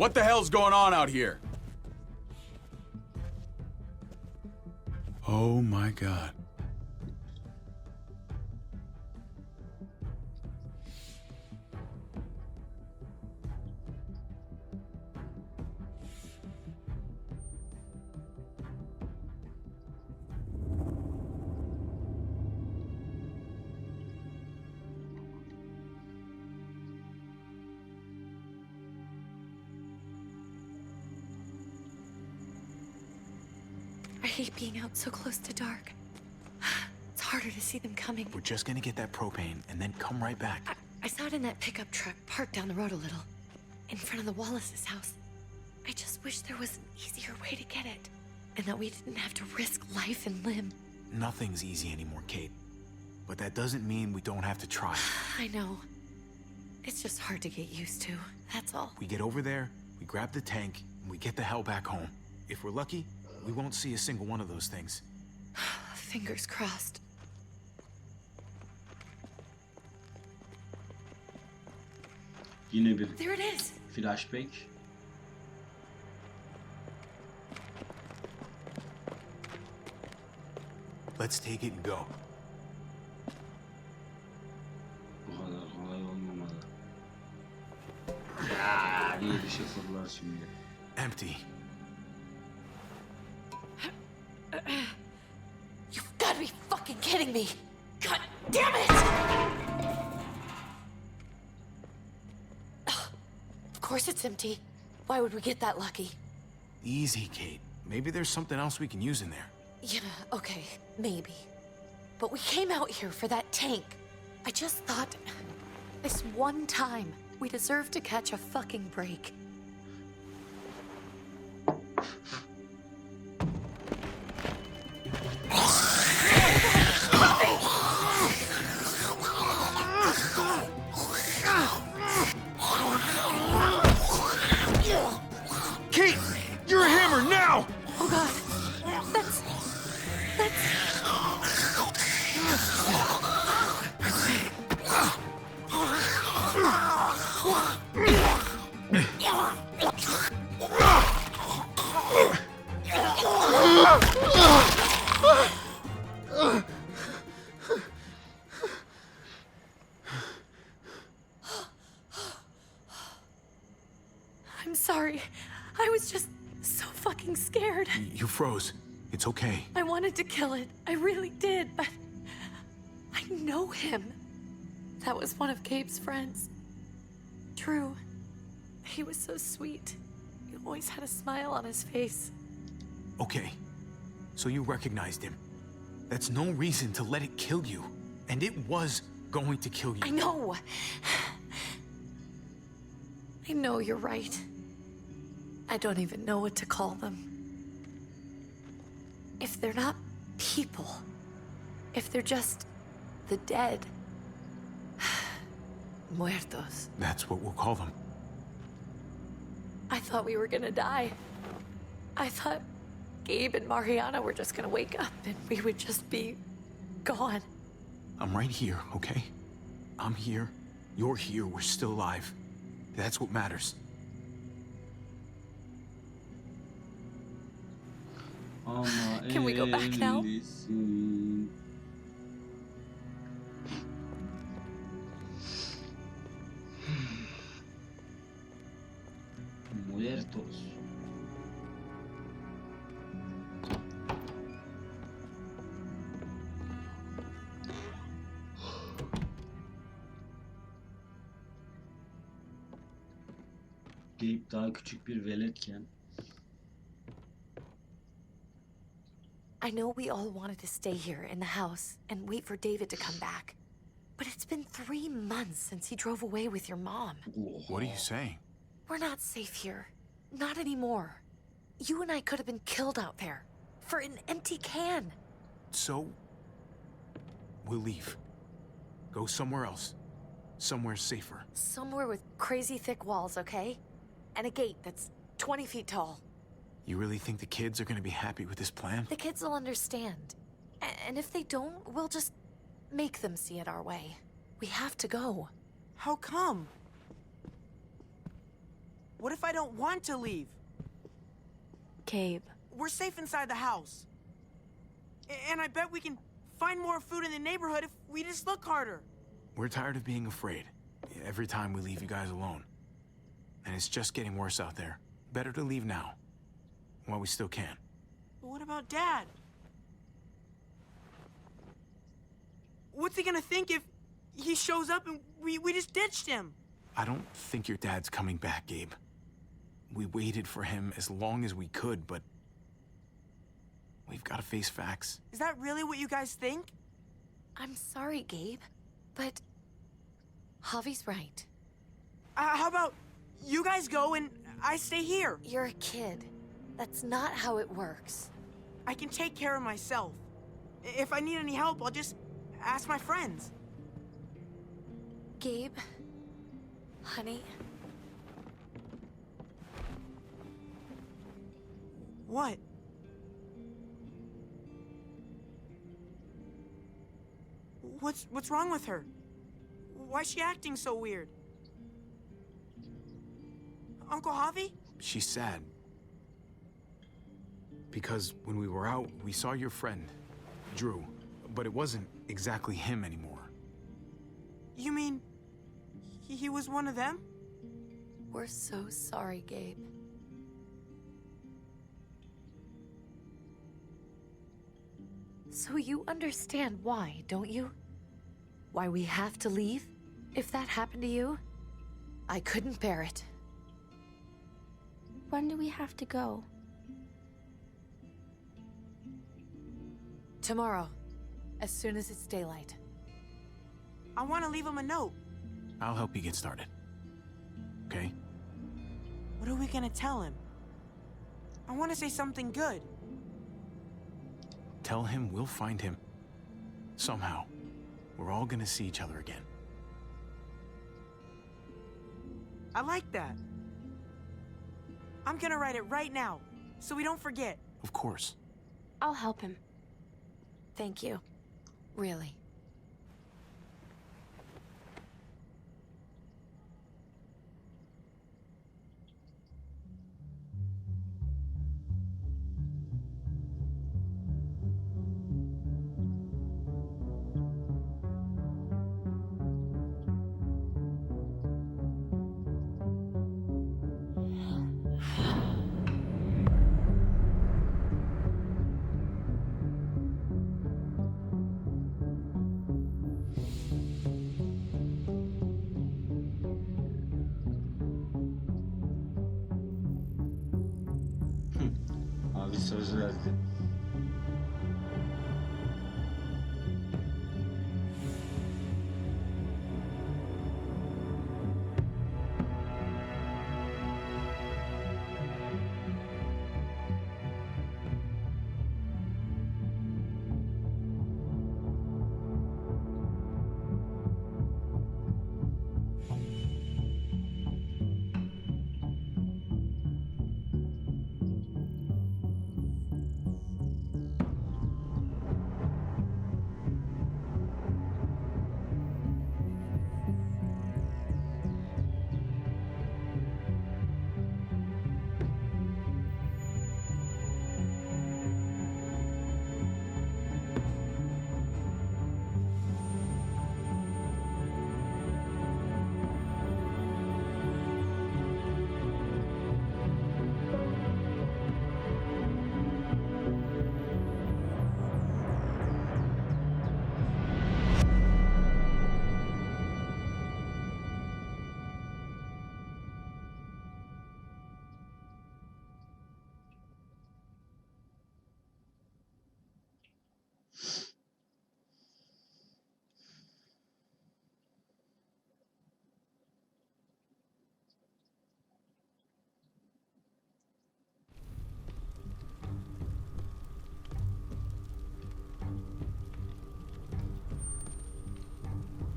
What the hell's going on out here? Oh my God. I hate being out so close to dark. It's harder to see them coming. We're just gonna get that propane and then come right back. I saw it in that pickup truck parked down the road a little, in front of the Wallace's house. I just wish there was an easier way to get it, and that we didn't have to risk life and limb. Nothing's easy anymore, Kate. But that doesn't mean we don't have to try. I know. It's just hard to get used to, that's all. We get over there, we grab the tank, and we get the hell back home. If we're lucky, we won't see a single one of those things. Fingers crossed. Yine bir There it is. flashback. Let's take it and go. Bu kadar kolay olmamalı. Ya diye bir şey fırlar şimdi. Empty. You've got to be fucking kidding me! God damn it! Of course it's empty. Why would we get that lucky? Easy, Kate. Maybe there's something else we can use in there. Yeah, okay, maybe. But we came out here for that tank. I just thought, this one time, we deserve to catch a fucking break. Kate! You're a hammer now! Oh God, that's... I'm sorry. I was just so fucking scared. You froze. It's okay. I wanted to kill it. I really did, but I know him. That was one of Gabe's friends. Drew. He was so sweet. He always had a smile on his face. Okay. So you recognized him. That's no reason to let it kill you. And it was going to kill you. I know. I know you're right. I don't even know what to call them. If they're not people, if they're just the dead, muertos. That's what we'll call them. I thought we were gonna die. I thought Gabe and Mariana were just gonna wake up and we would just be gone. I'm right here, okay? I'm here. You're here. We're still alive. That's what matters. Ama Can we go back now? evlisin. Muertos. Gabe daha küçük bir veletken I know we all wanted to stay here in the house and wait for David to come back. But it's been 3 months since he drove away with your mom. What are you saying? We're not safe here. Not anymore. You and I could have been killed out there. For an empty can. So, we'll leave. Go somewhere else. Somewhere safer. Somewhere with crazy thick walls, okay? And a gate that's 20 feet tall. You really think the kids are gonna be happy with this plan? The kids will understand. And if they don't, we'll just make them see it our way. We have to go. How come? What if I don't want to leave? Gabe. We're safe inside the house. And I bet we can find more food in the neighborhood if we just look harder. We're tired of being afraid. Every time we leave you guys alone. And it's just getting worse out there. Better to leave now. While we still can. But what about Dad? What's he gonna think if he shows up and we just ditched him? I don't think your dad's coming back, Gabe. We waited for him as long as we could, but we've got to face facts. Is that really what you guys think? I'm sorry, Gabe, but Javi's right. How about you guys go and I stay here? You're a kid. That's not how it works. I can take care of myself. If I need any help, I'll just ask my friends. Gabe, honey, What? What's wrong with her? Why's she acting so weird? Uncle Javi? She's sad. Because when we were out, we saw your friend, Drew. But it wasn't exactly him anymore. You mean he was one of them? we're so sorry, Gabe. So you understand why, don't you? Why we have to leave? If that happened to you, I couldn't bear it. When do we have to go? Tomorrow, as soon as it's daylight. I want to leave him a note. I'll help you get started. Okay? What are we gonna tell him? I want to say something good. Tell him we'll find him. Somehow. We're all gonna see each other again. I like that. I'm gonna write it right now, so we don't forget. Of course. I'll help him. Thank you. Really. Abi söz verdi.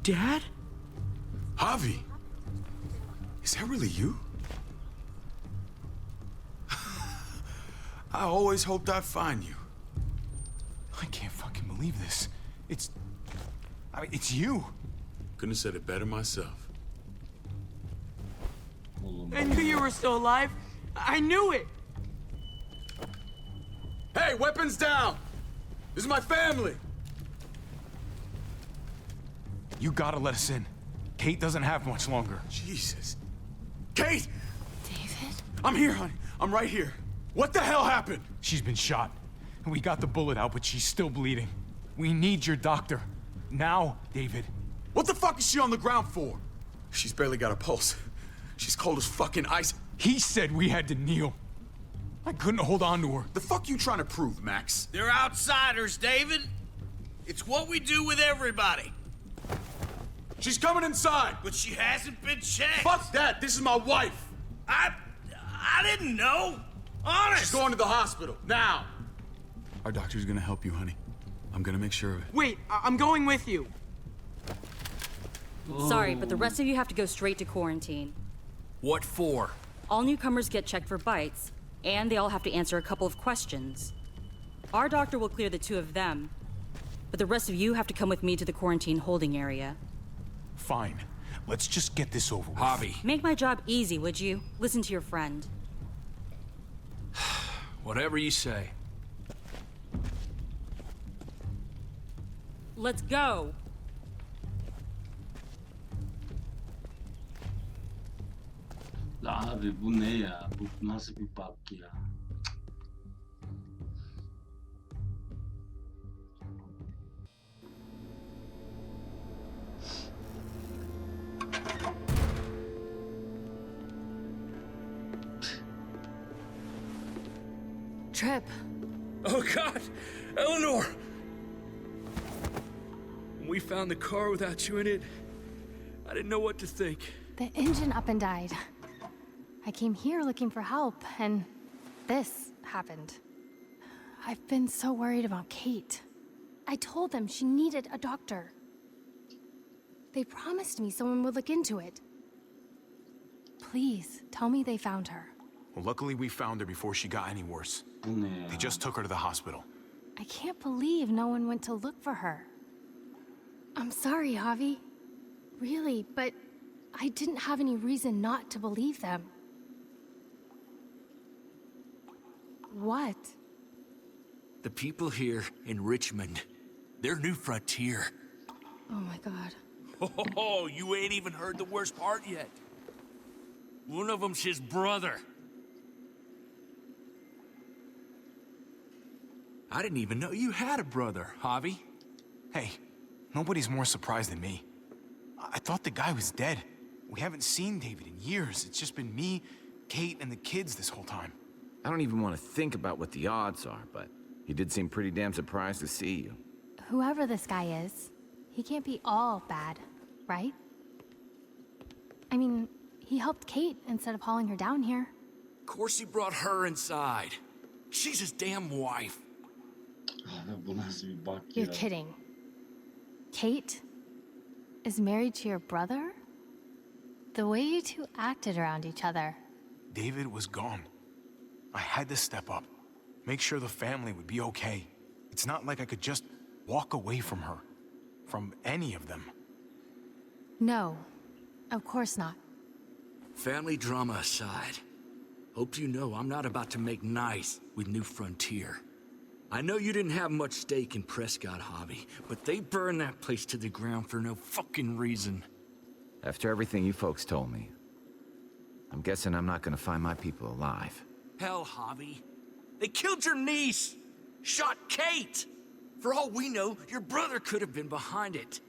Dad? Javi! Is that really you? I always hoped I'd find you. I can't fucking believe this. It's you. Couldn't have said it better myself. Oğlum. oğlum. I knew you were still alive. I knew it. Hey, weapons down! This is my family! You gotta let us in. Kate doesn't have much longer. Jesus. Kate! David? I'm here, honey. I'm right here. What the hell happened? She's been shot. We got the bullet out, but she's still bleeding. We need your doctor. Now, David. What the fuck is she on the ground for? She's barely got a pulse. She's cold as fucking ice. He said we had to kneel. I couldn't hold on to her. The fuck you trying to prove, Max? They're outsiders, David. It's what we do with everybody. She's coming inside! But she hasn't been checked. Fuck that! This is my wife! I didn't know. Honest. She's going to the hospital, now! Our doctor's gonna help you, honey. I'm gonna make sure of it. Wait, I'm going with you. Sorry, but the rest of you have to go straight to quarantine. What for? All newcomers get checked for bites, and they all have to answer a couple of questions. Our doctor will clear the two of them, but the rest of you have to come with me to the quarantine holding area. Fine. Let's just get this over with. Javi. Make my job easy, would you? Listen to your friend. Whatever you say. Let's go! La abi bu ne ya? Bu nasıl bir bug ya? Trip. Oh, God! Eleanor! When we found the car without you in it, I didn't know what to think. The engine up and died. I came here looking for help, and this happened. I've been so worried about Kate. I told them she needed a doctor. They promised me someone would look into it. Please, tell me they found her. Well, luckily we found her before she got any worse. Bu ne ya? They just took her to the hospital. I can't believe no one went to look for her. I'm sorry, Javi. Really, but I didn't have any reason not to believe them. What? The people here in Richmond, they're New Frontier. Oh my god. Oh, you ain't even heard the worst part yet. One of them's his brother. I didn't even know you had a brother, Javi. Hey, nobody's more surprised than me. I thought the guy was dead. We haven't seen David in years. It's just been me, Kate, and the kids this whole time. I don't even want to think about what the odds are, but he did seem pretty damn surprised to see you. Whoever this guy is, he can't be all bad, right? I mean, he helped Kate instead of hauling her down here. Of course he brought her inside. She's his damn wife. Abi bu nasıl bir bug You're ya? kidding. Kate is married to your brother? The way you two acted around each other. David was gone. I had to step up, make sure the family would be okay. It's not like I could just walk away from her, from any of them. No, of course not. Family drama aside, hope you know I'm not about to make nice with New Frontier. I know you didn't have much stake in Prescott, Javi, but they burned that place to the ground for no fucking reason. After everything you folks told me, I'm guessing I'm not gonna find my people alive. Hell, Javi. They killed your niece! Shot Kate! For all we know, your brother could have been behind it.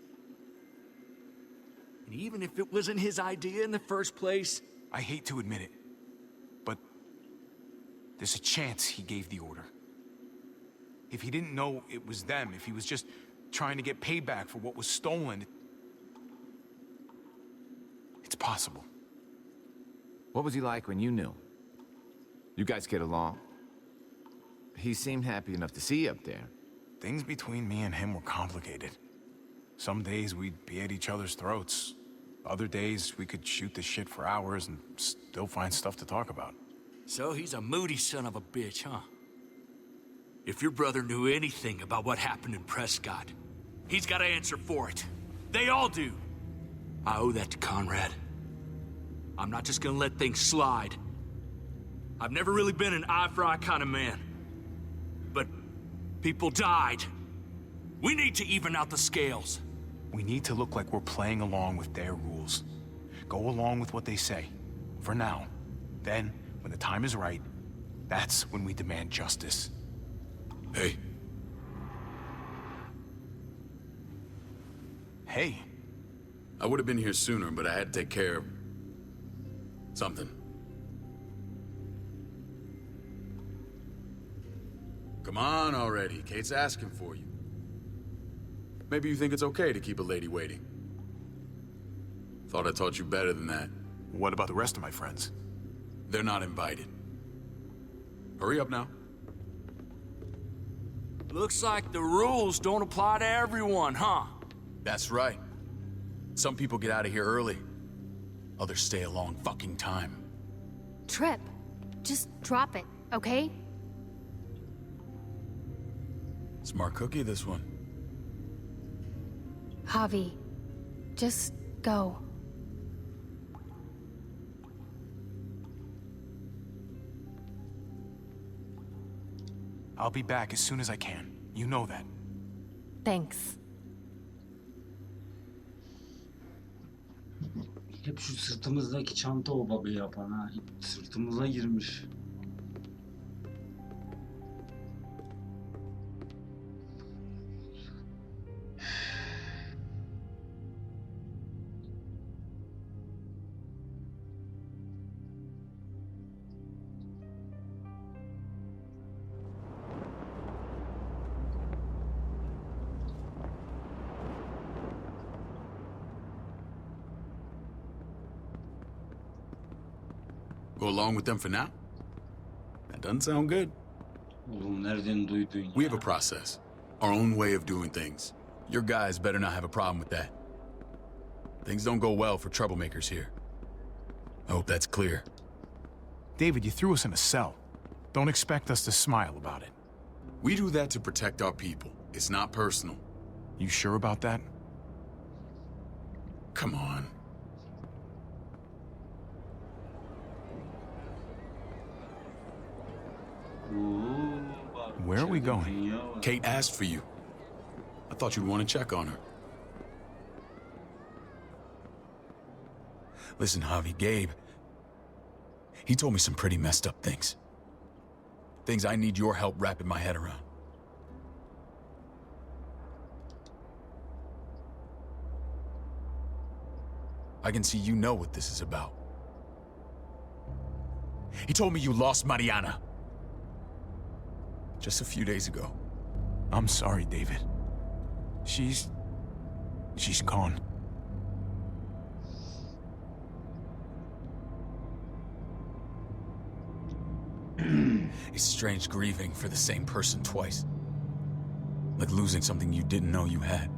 And even if it wasn't his idea in the first place... I hate to admit it, but there's a chance he gave the order. If he didn't know it was them, if he was just trying to get payback for what was stolen, it's possible. What was he like when you knew? You guys get along? He seemed happy enough to see you up there. Things between me and him were complicated. Some days we'd be at each other's throats. Other days we could shoot the shit for hours and still find stuff to talk about. So he's a moody son of a bitch, huh? If your brother knew anything about what happened in Prescott, he's got to answer for it. They all do. I owe that to Conrad. I'm not just gonna let things slide. I've never really been an eye-for-eye kind of man. But people died. We need to even out the scales. We need to look like we're playing along with their rules. Go along with what they say. For now. Then, when the time is right, that's when we demand justice. Hey. Hey. I would have been here sooner, but I had to take care of something. Come on already. Kate's asking for you. Maybe you think it's okay to keep a lady waiting. Thought I taught you better than that. What about the rest of my friends? They're not invited. Hurry up now. Looks like the rules don't apply to everyone, huh? That's right. Some people get out of here early. Others stay a long fucking time. Trip, just drop it, okay? Smart cookie, this one. Javi, just go. I'll be back as soon as I can. You know that. Thanks. Hep şu sırtımızdaki çanta o babayı yapan ha. Sırtımıza girmiş. Go along with them for now? That doesn't sound good. Oğlum nereden duydun ya? We have a process. Our own way of doing things. Your guys better not have a problem with that. Things don't go well for troublemakers here. I hope that's clear. David, you threw us in a cell. Don't expect us to smile about it. We do that to protect our people. It's not personal. You sure about that? Come on. Oo, bak, Where are we içeride going? dünya var. Kate asked for you. I thought you'd want to check on her. Listen, Javi, Gabe, he told me some pretty messed up things. Things I need your help wrapping my head around. I can see you know what this is about. He told me you lost Mariana. Just a few days ago. I'm sorry, David. She's gone. It's strange grieving for the same person twice. Like losing something you didn't know you had.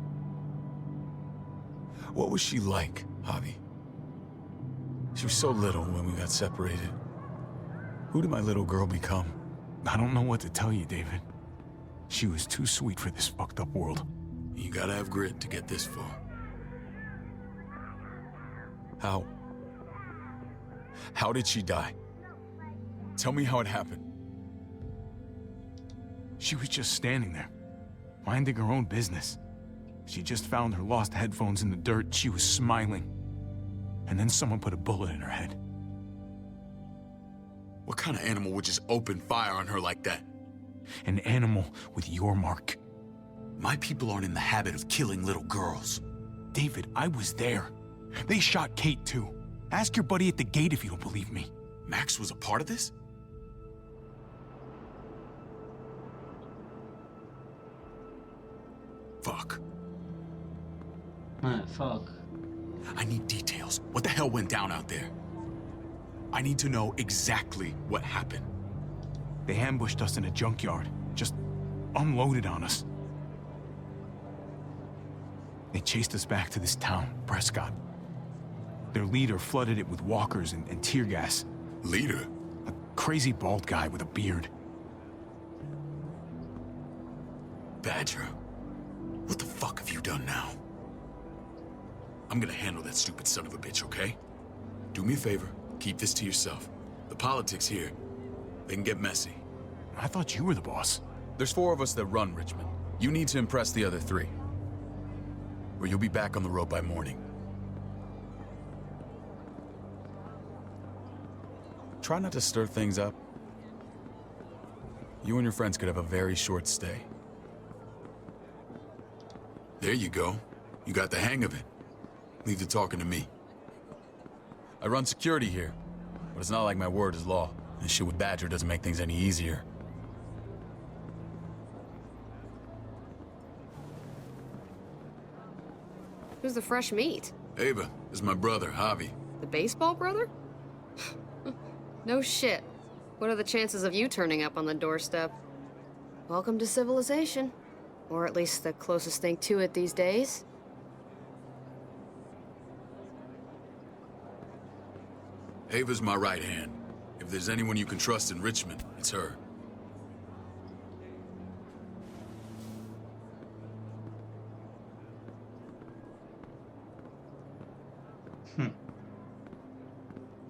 What was she like, Javi? She was so little when we got separated. Who did my little girl become? I don't know what to tell you, David. She was too sweet for this fucked up world. You gotta have grit to get this far. How? How did she die? Tell me how it happened. She was just standing there, minding her own business. She just found her lost headphones in the dirt. She was smiling. And then someone put a bullet in her head. What kind of animal would just open fire on her like that? An animal with your mark. My people aren't in the habit of killing little girls. David, I was there. They shot Kate too. Ask your buddy at the gate if you don't believe me. Max was a part of this? Fuck. Fuck. I need details. What the hell went down out there? I need to know exactly what happened. They ambushed us in a junkyard. Just unloaded on us. They chased us back to this town, Prescott. Their leader flooded it with walkers and tear gas. Leader? A crazy bald guy with a beard. Badger, what the fuck have you done now? I'm gonna handle that stupid son of a bitch, okay? do me a favor. Keep this to yourself. The politics here, they can get messy. I thought you were the boss. There's 4 of us that run Richmond. You need to impress the other 3. Or you'll be back on the road by morning. Try not to stir things up. You and your friends could have a very short stay. There you go. You got the hang of it. Leave the talking to me. I run security here, but it's not like my word is law. This shit with Badger doesn't make things any easier. Who's the fresh meat? Ava, this is my brother, Javi. The baseball brother? No shit. What are the chances of you turning up on the doorstep? Welcome to civilization. Or at least the closest thing to it these days. Ava's my right hand. If there's anyone you can trust in Richmond, it's her.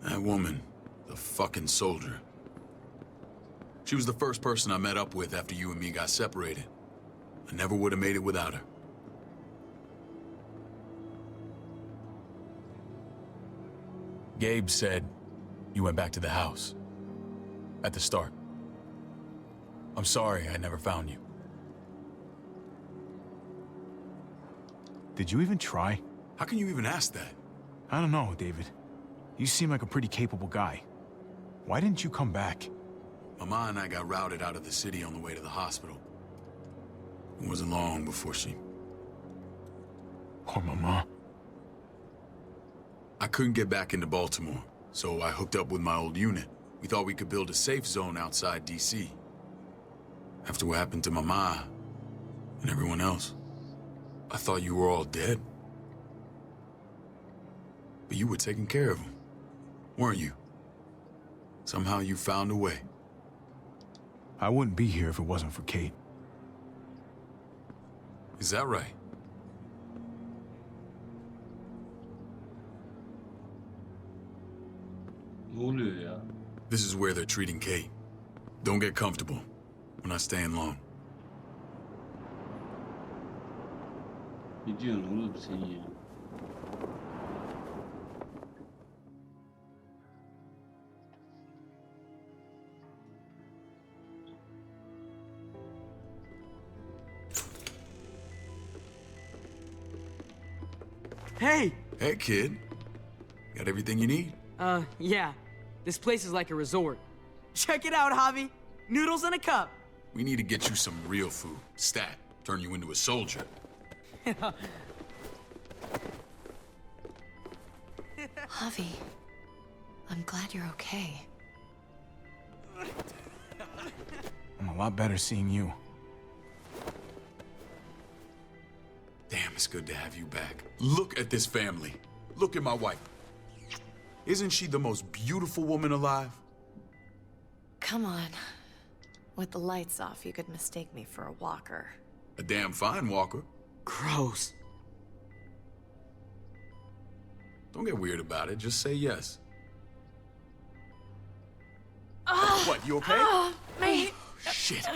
That woman, the fucking soldier. She was the first person I met up with after you and me got separated. I never would have made it without her. Gabe said you went back to the house. At the start. I'm sorry I never found you. Did you even try? How can you even ask that? I don't know, David. You seem like a pretty capable guy. Why didn't you come back? Mama and I got routed out of the city on the way to the hospital. It wasn't long before she... Poor Mama. I couldn't get back into Baltimore, so I hooked up with my old unit. We thought we could build a safe zone outside D.C. After what happened to Mama and everyone else, I thought you were all dead. But you were taking care of them, weren't you? Somehow you found a way. I wouldn't be here if it wasn't for Kate. Is that right? Ne oluyor ya? This is where they're treating Kate. Don't get comfortable. We're not staying long. Ne diyorsun oğlum sen ya? Hey! Hey, kid. Got everything you need? Yeah. This place is like a resort. Check it out, Javi. Noodles in a cup. We need to get you some real food. Stat. Turn you into a soldier. Javi, I'm glad you're okay. I'm a lot better seeing you. Damn, it's good to have you back. Look at this family. Look at my wife. Isn't she the most beautiful woman alive? Come on. With the lights off, you could mistake me for a walker. A damn fine walker. Gross. Don't get weird about it. Just say yes. What, you okay? Mate. Shit.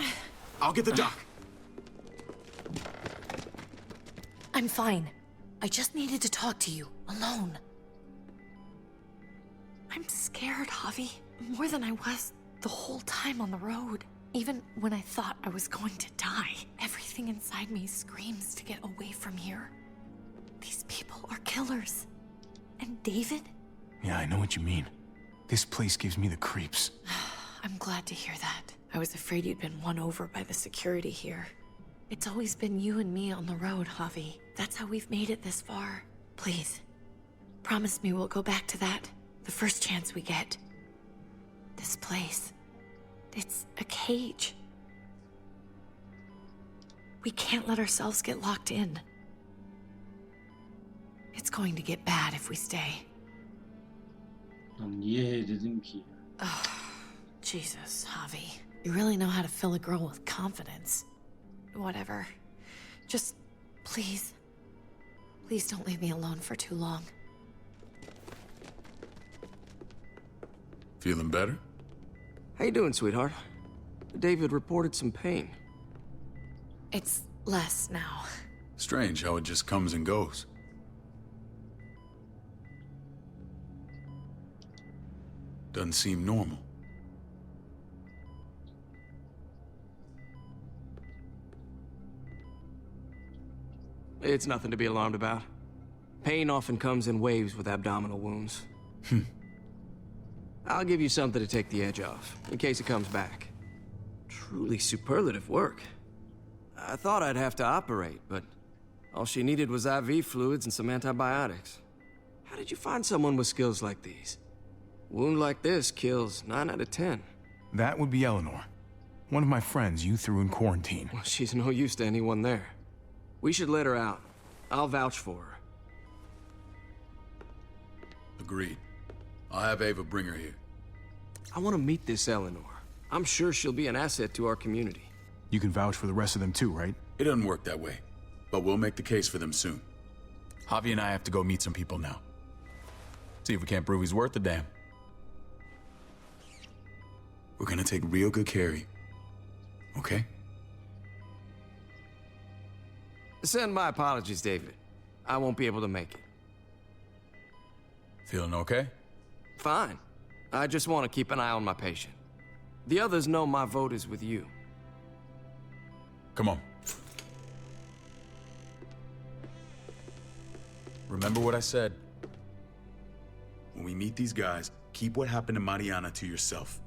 I'll get the doc. I'm fine. I just needed to talk to you, alone. I'm scared, Javi. More than I was the whole time on the road. Even when I thought I was going to die, everything inside me screams to get away from here. These people are killers. And David? Yeah, I know what you mean. This place gives me the creeps. I'm glad to hear that. I was afraid you'd been won over by the security here. It's always been you and me on the road, Javi. That's how we've made it this far. Please, promise me we'll go back to that the first chance we get. This place, it's a cage. We can't let ourselves get locked in. It's going to get bad if we stay. Lan niye dedim ki? Jesus, Javi. You really know how to fill a girl with confidence. Whatever. Just, please don't leave me alone for too long. Feeling better? How you doing, sweetheart? David reported some pain. It's less now. Strange how it just comes and goes. Doesn't seem normal. It's nothing to be alarmed about. Pain often comes in waves with abdominal wounds. I'll give you something to take the edge off, in case it comes back. Truly superlative work. I thought I'd have to operate, but all she needed was IV fluids and some antibiotics. How did you find someone with skills like these? A wound like this kills 9 out of 10. That would be Eleanor. One of my friends you threw in quarantine. Well, she's no use to anyone there. We should let her out. I'll vouch for her. Agreed. I'll have Ava bring her here. I want to meet this Eleanor. I'm sure she'll be an asset to our community. You can vouch for the rest of them too, right? It doesn't work that way, but we'll make the case for them soon. Javi and I have to go meet some people now. See if we can't prove he's worth the damn. We're gonna take real good care of you, okay? Send my apologies, David. I won't be able to make it. Feeling okay? Fine. I just want to keep an eye on my patient. The others know my vote is with you. Come on. Remember what I said. When we meet these guys, keep what happened to Mariana to yourself.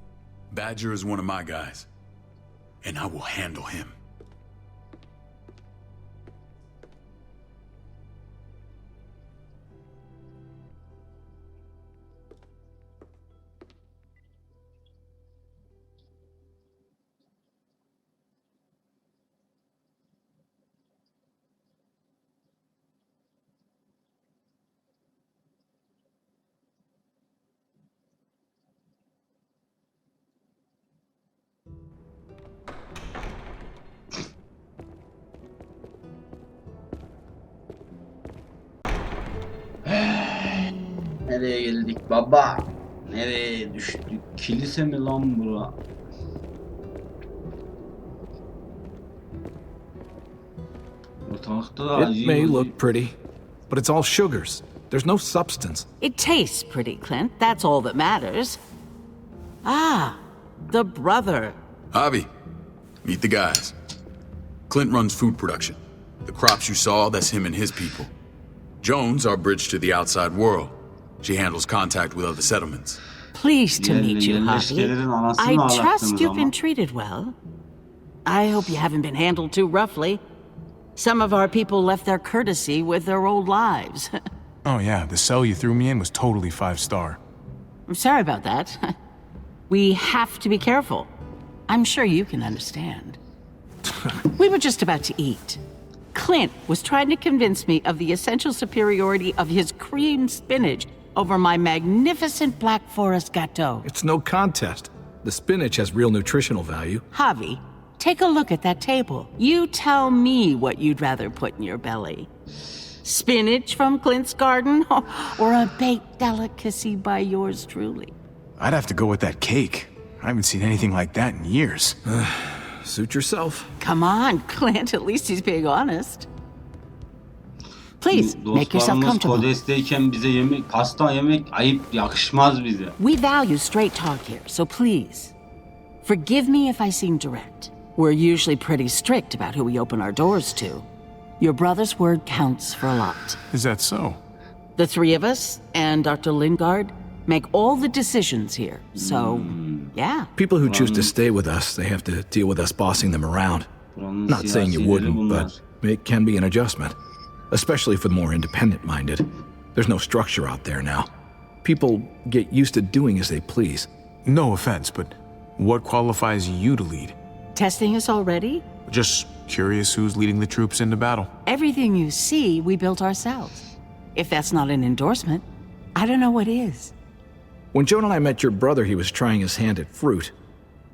Badger is one of my guys, and I will handle him. Nereye geldik baba? Nereye düştük? Kilise mi lan bura? It may look pretty, but it's all sugars. There's no substance. It tastes pretty, Clint. That's all that matters. Ah, the brother. Javi, meet the guys. Clint runs food production. The crops you saw, that's him and his people. Jones, our bridge to the outside world. She handles contact with other settlements. Pleased to meet you, Javi. I trust you've been treated well. I hope you haven't been handled too roughly. Some of our people left their courtesy with their old lives. Oh yeah, the cell you threw me in was totally 5-star. I'm sorry about that. We have to be careful. I'm sure you can understand. We were just about to eat. Clint was trying to convince me of the essential superiority of his creamed spinach over my magnificent Black Forest gâteau. It's no contest. The spinach has real nutritional value. Javi, take a look at that table. You tell me what you'd rather put in your belly. Spinach from Clint's garden, or a baked delicacy by yours truly? I'd have to go with that cake. I haven't seen anything like that in years. Suit yourself. Come on, Clint, at least he's being honest. Please, make yourself comfortable. Kodesteyken bize yemek, pasta yemek ayıp, yakışmaz bize. We value straight talk here, so please, forgive me if I seem direct. We're usually pretty strict about who we open our doors to. Your brother's word counts for a lot. Is that so? The three of us and Dr. Lingard make all the decisions here, so, yeah. People who choose to stay with us, they have to deal with us bossing them around. Not saying you wouldn't, but it can be an adjustment. Especially for the more independent-minded. There's no structure out there now. People get used to doing as they please. No offense, but what qualifies you to lead? Testing us already? Just curious who's leading the troops into battle. Everything you see, we built ourselves. If that's not an endorsement, I don't know what is. When Joan and I met your brother, he was trying his hand at fruit.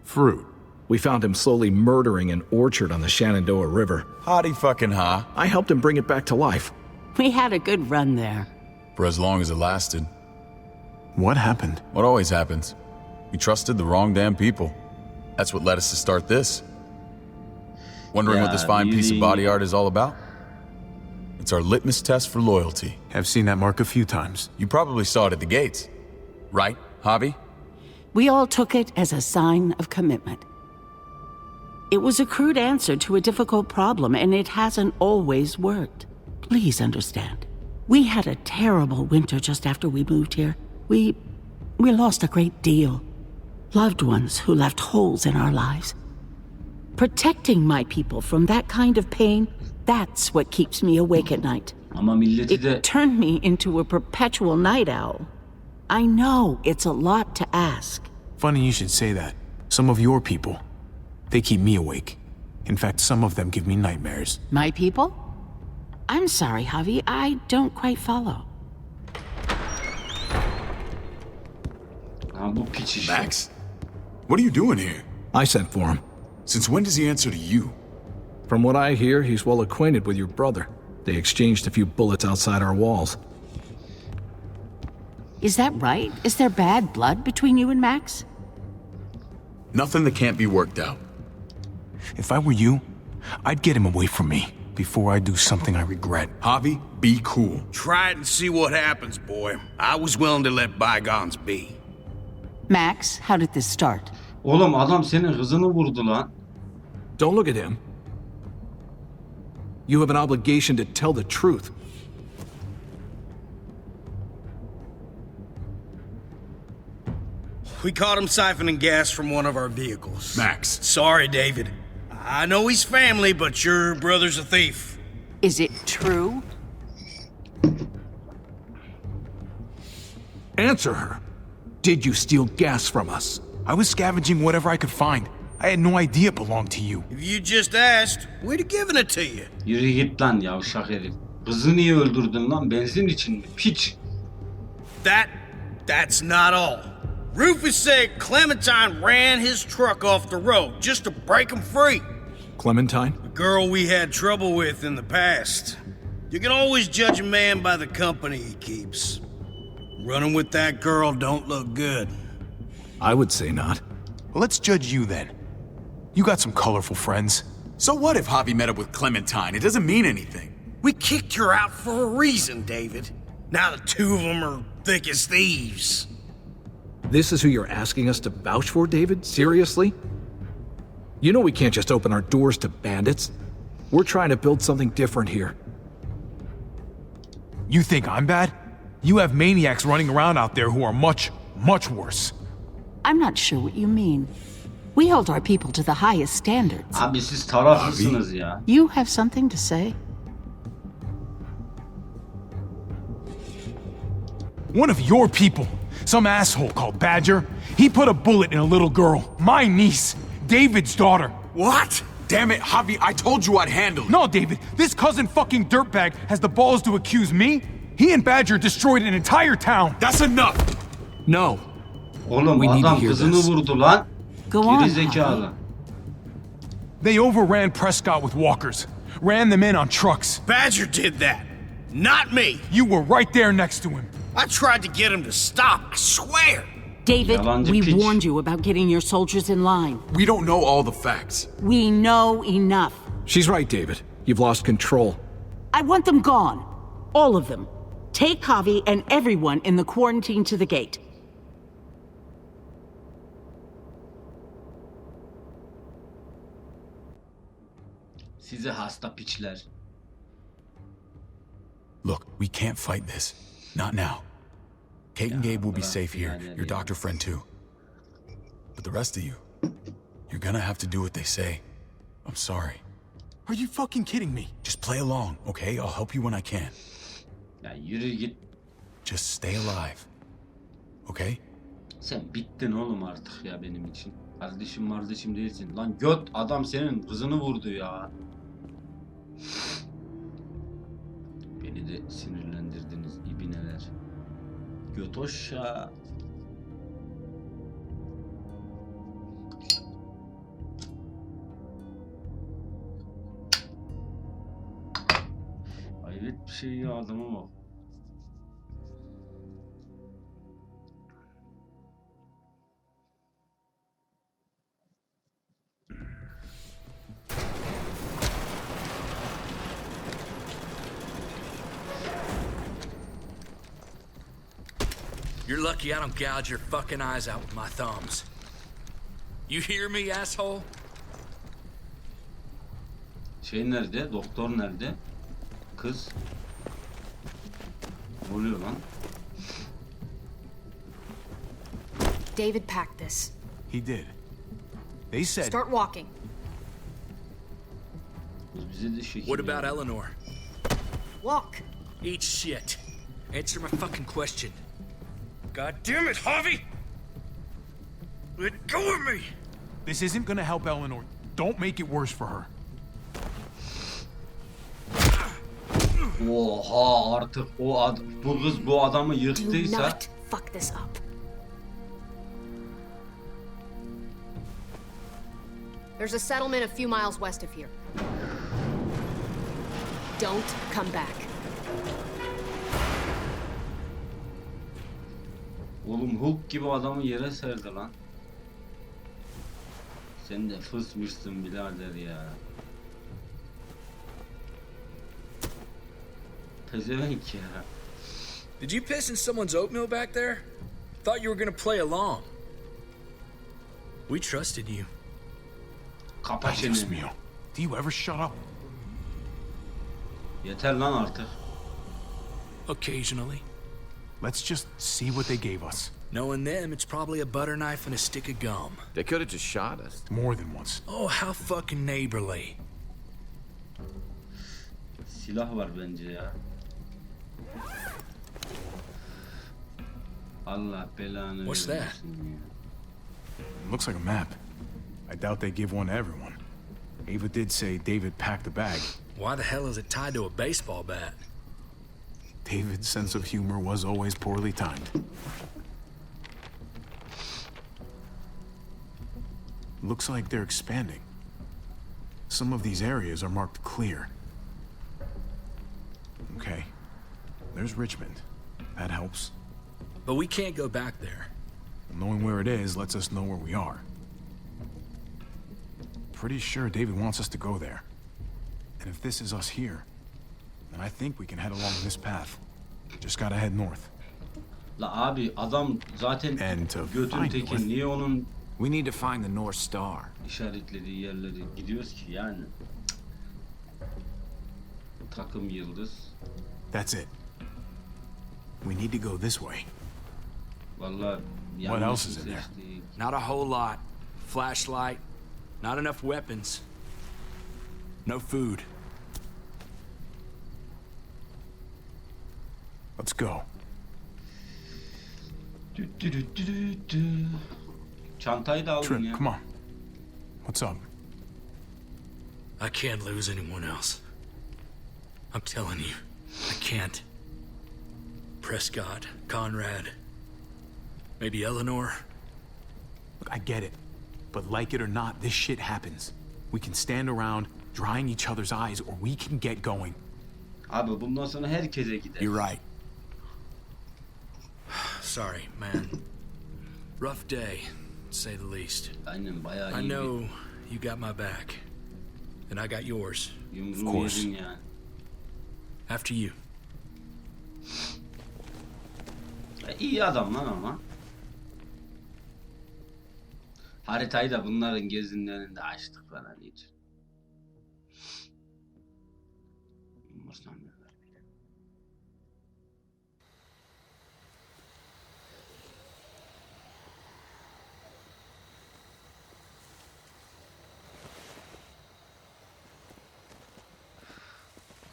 Fruit? We found him slowly murdering an orchard on the Shenandoah River. Howdy fucking ha. I helped him bring it back to life. We had a good run there. For as long as it lasted. What happened? What always happens. We trusted the wrong damn people. That's what led us to start this. Wondering what this fine piece of body art is all about? It's our litmus test for loyalty. I've seen that mark a few times. You probably saw it at the gates. Right, Javi? We all took it as a sign of commitment. It was a crude answer to a difficult problem, and it hasn't always worked. Please understand. We had a terrible winter just after we moved here. We lost a great deal. Loved ones who left holes in our lives. Protecting my people from that kind of pain, that's what keeps me awake at night. It turned me into a perpetual night owl. I know it's a lot to ask. Funny you should say that. Some of your people, they keep me awake. In fact, some of them give me nightmares. My people? I'm sorry, Javi, I don't quite follow. Max, what are you doing here? I sent for him. Since when does he answer to you? From what I hear, he's well acquainted with your brother. They exchanged a few bullets outside our walls. Is that right? Is there bad blood between you and Max? Nothing that can't be worked out. If I were you, I'd get him away from me before I do something I regret. Javi, be cool. Try it and see what happens, boy. I was willing to let bygones be. Max, how did this start? Oğlum adam senin kızını vurdu lan. Don't look at him. You have an obligation to tell the truth. We caught him siphoning gas from one of our vehicles. Max. Sorry, David. I know he's family, but your brother's a thief. Is it true? Answer her. Did you steal gas from us? I was scavenging whatever I could find. I had no idea it belonged to you. If you just asked, we'd have given it to you. Yürü git lan yavşak herif. Kızı niye öldürdün lan? Benzin için mi? Piç. That's not all. Rufus said Clementine ran his truck off the road just to break him free. Clementine? The girl we had trouble with in the past. You can always judge a man by the company he keeps. Running with that girl don't look good. I would say not. Well, let's judge you then. You got some colorful friends. So what if Javi met up with Clementine? It doesn't mean anything. We kicked her out for a reason, David. Now the two of them are thick as thieves. This is who you're asking us to vouch for, David? Seriously? You know we can't just open our doors to bandits. We're trying to build something different here. You think I'm bad? You have maniacs running around out there who are much, much worse. I'm not sure what you mean. We hold our people to the highest standards. Abi siz taraflısınız ya. You have something to say? One of your people, some asshole called Badger, he put a bullet in a little girl, my niece, David's daughter. What? Damn it, Javi, I told you I'd handle it. No, David, this cousin fucking dirtbag has the balls to accuse me? He and Badger destroyed an entire town. That's enough. No. Oğlum We need to adam hear kızını this. vurdu lan. Go on. Geri zekalı. They overran Prescott with walkers, ran them in on trucks. Badger did that, not me. You were right there next to him. I tried to get him to stop, I swear. David, Yalancı we piç. warned you about getting your soldiers in line. We don't know all the facts. We know enough. She's right, David. You've lost control. I want them gone. All of them. Take Javi and everyone in the quarantine to the gate. Size hasta piçler. Look, we can't fight this. Not now. Kate and Gabe will be safe here. Your doctor friend too. But the rest of you, you're gonna have to do what they say. I'm sorry. Are you fucking kidding me? Just play along, okay? I'll help you when I can. Ya yürü git. Just stay alive. Okay? Sen bittin oğlum artık ya benim için. Kardeşim değilsin. Lan göt adam senin kızını vurdu ya. Beni de sinirlendirdiniz ibineler. Götoş ya. Hayret bir şey ya adama bak. You're lucky I don't gouge your fucking eyes out with my thumbs. You hear me, asshole? Şey nerede? Doktor nerede? Kız. Ne oluyor lan? David packed this. He did. They said... Start walking. Bize de şekil. What about Eleanor? Walk. Eat shit. Answer my fucking question. God damn it, Javi! Let go of me! This isn't gonna help Eleanor. Don't make it worse for her. Oha, artık bu kız bu adamı Do yıktıysa not fuck this up. There's a settlement a few miles west of here. Don't come back. oğlum Hulk gibi adamı yere serdi lan. Sen de fısmışsın birader ya. Pezevenk ya. Did you piss in someone's oatmeal back there? Thought you were gonna play along. We trusted you. Kapa çeneni. Dios mío. Do you ever shut up? Yeter lan artık. Occasionally. Let's just see what they gave us. Knowing them, it's probably a butter knife and a stick of gum. They could have just shot us. More than once. Oh, how fucking neighborly. Silah var bence ya. Allah belanı What's versin that? ya. It looks like a map. I doubt they give one to everyone. Ava did say David packed the bag. Why the hell is it tied to a baseball bat? David's sense of humor was always poorly timed. Looks like they're expanding. Some of these areas are marked clear. Okay. There's Richmond. That helps. But we can't go back there. Knowing where it is lets us know where we are. Pretty sure David wants us to go there. And if this is us here, then I think we can head along this path. Just gotta head north. La abi adam zaten götün tekin. Niye onun We need to find the North Star. işaretlediği yerleri gidiyoruz ki yani? Takım yıldız. That's it. We need to go this way. Vallahi What else is in there? Not a whole lot. Flashlight. Not enough weapons. No food. Let's go. Çantayı da alın Trip, ya. come on. What's up? I can't lose anyone else. I'm telling you, I can't. Prescott, Conrad, maybe Eleanor. Look, I get it. But like it or not, this shit happens. We can stand around, drying each other's eyes, or we can get going. Abi bundan sonra herkese gider. You're right. Sorry, man. Rough day, to say the least. Aynen bayağı iyi. I know you got my back, and I got yours. Yumruğu yedin yani. After you. İyi adam lan ama. Haritayı da bunların gözünün önünde açtık falan iyice.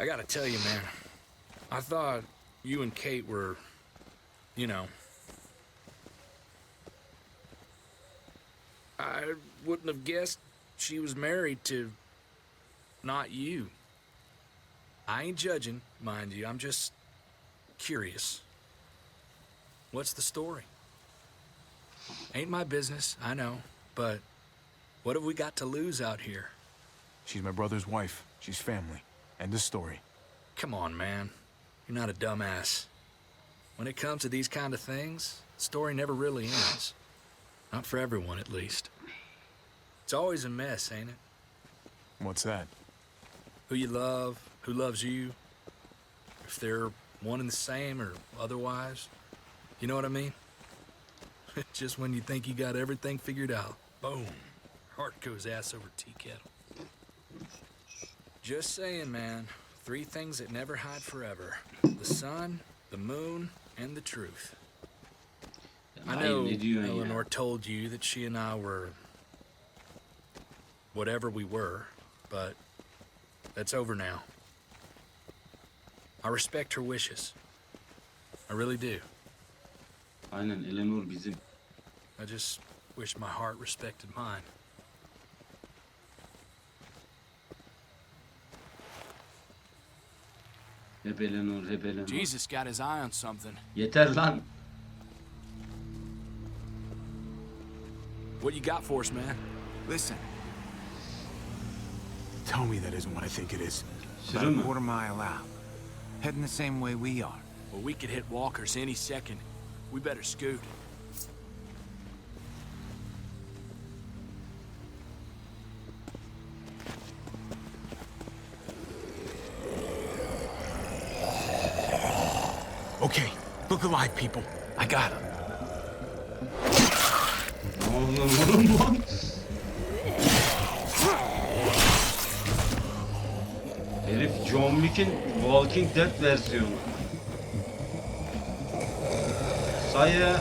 I gotta tell you, man. I thought you and Kate were, you know. I wouldn't have guessed she was married to not you. I ain't judging, mind you. I'm just curious. What's the story? Ain't my business, I know, but what have we got to lose out here? She's my brother's wife. She's family. End of story. Come on, man. You're not a dumbass. When it comes to these kind of things, the story never really ends. Not for everyone, at least. It's always a mess, ain't it? What's that? Who you love, who loves you, if they're one and the same or otherwise. You know what I mean? Just when you think you got everything figured out, boom, heart goes ass over tea kettle. Just saying, man. 3 things that never hide forever. The sun, the moon, and the truth. I know Eleanor told you that she and I were whatever we were, but that's over now. I respect her wishes. I really do. Aynen, Eleanor bizim. I just wish my heart respected mine. Hep Eleanor, hep Eleanor. Jesus got his eye on something. Yeter lan. What you got for us, man? Listen. Tell me that isn't what I think it is. About a quarter mile out. Heading the same way we are. Well, we could hit walkers any second. We better scoot. Okay, look alive, people. I got him. Ne oluyor oğlum lan? Herif John Wick'in Walking Dead versiyonu. Sayı.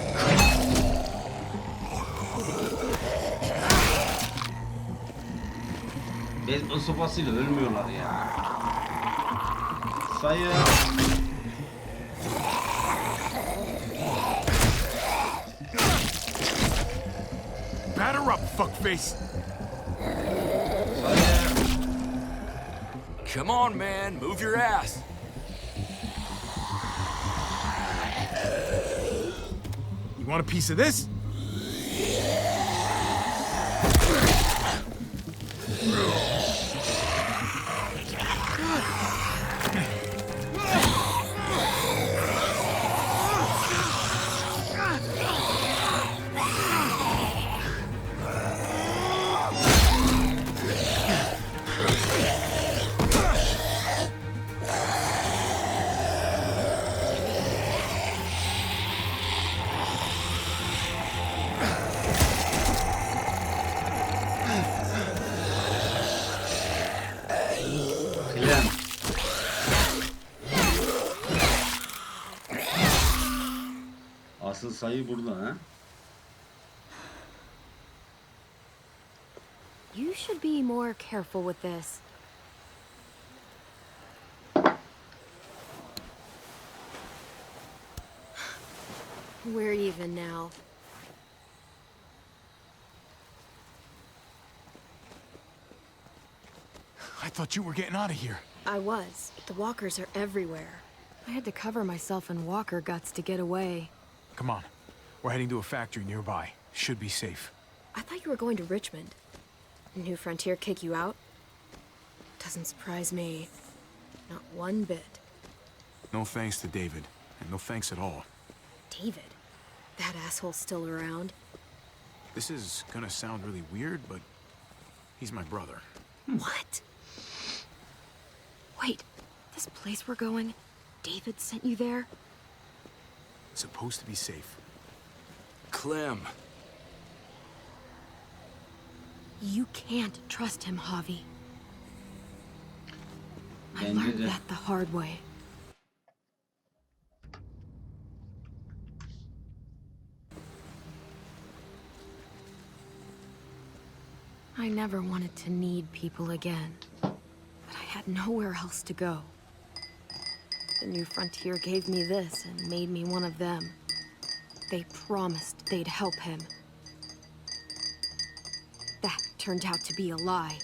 Beyzbol sopasıyla ölmüyorlar ya. Sayı. Batter up, fuckface. Come on, man. Move your ass. You want a piece of this? Asıl sayı burada ha. You should be more careful with this. We're even now. I thought you were getting out of here. I was, but the walkers are everywhere. I had to cover myself in walker guts to get away. Come on. We're heading to a factory nearby. Should be safe. I thought you were going to Richmond. New Frontier kick you out? Doesn't surprise me. Not one bit. No thanks to David. And no thanks at all. David? That asshole's still around? This is gonna sound really weird, but he's my brother. What? Wait, this place we're going, David sent you there? It's supposed to be safe. Clem. You can't trust him, Javi. I Bence learned de. that the hard way. I never wanted to need people again, but I had nowhere else to go. The New Frontier gave me this and made me one of them. They promised they'd help him. That turned out to be a lie.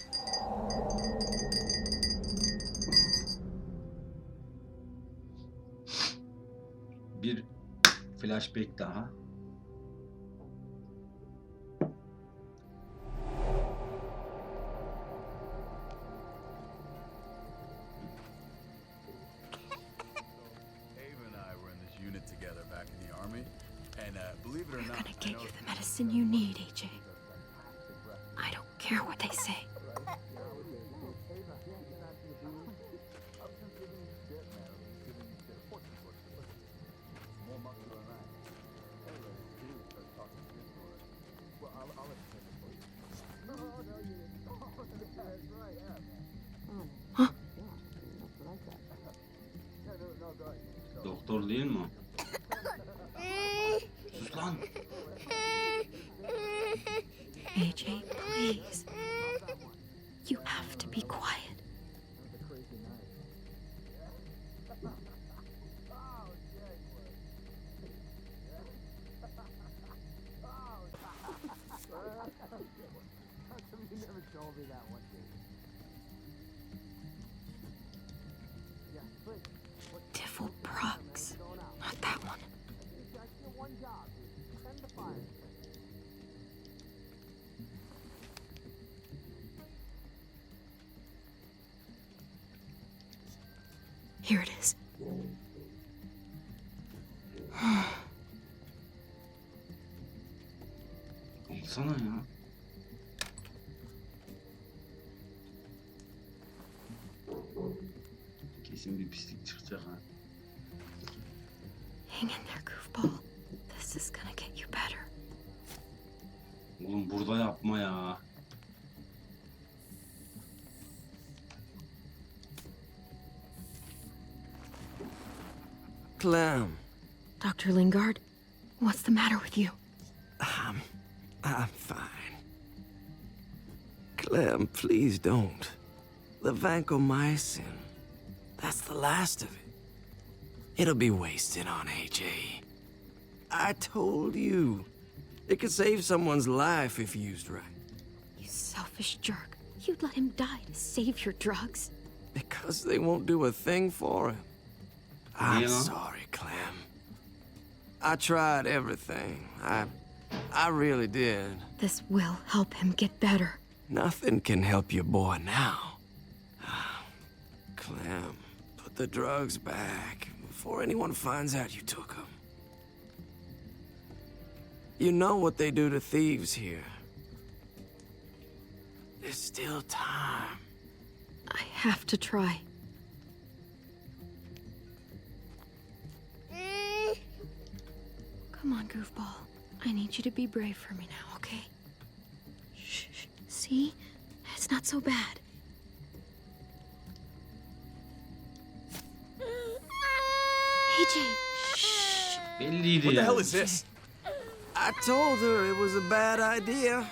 Bir flashback daha. We're gonna get you the medicine you need, AJ. I don't care what they say. doktor değil mi o? Sus lan. AJ, please. You have to be quiet. Devil Brooks. Not that one. Here it is. Olsana ya. Kesin bir pislik çıkacak ha. Hang in there, goofball. This is gonna get you better. Oğlum burada yapma ya. Clem. Dr. Lingard, what's the matter with you? I'm fine. Clem, please don't. The vancomycin. That's the last of it. It'll be wasted on AJ. I told you. It could save someone's life if used right. You selfish jerk. You'd let him die to save your drugs. Because they won't do a thing for him. I'm Yeah. sorry, Clem. I tried everything. I really did. This will help him get better. Nothing can help your boy now. Clem, put the drugs back before anyone finds out you took them. You know what they do to thieves here. There's still time. I have to try. Come on, goofball. I need you to be brave for me now, okay? Shh, shh. See? It's not so bad. AJ, shh. Belliydi What the ya. hell is this? I told her it was a bad idea.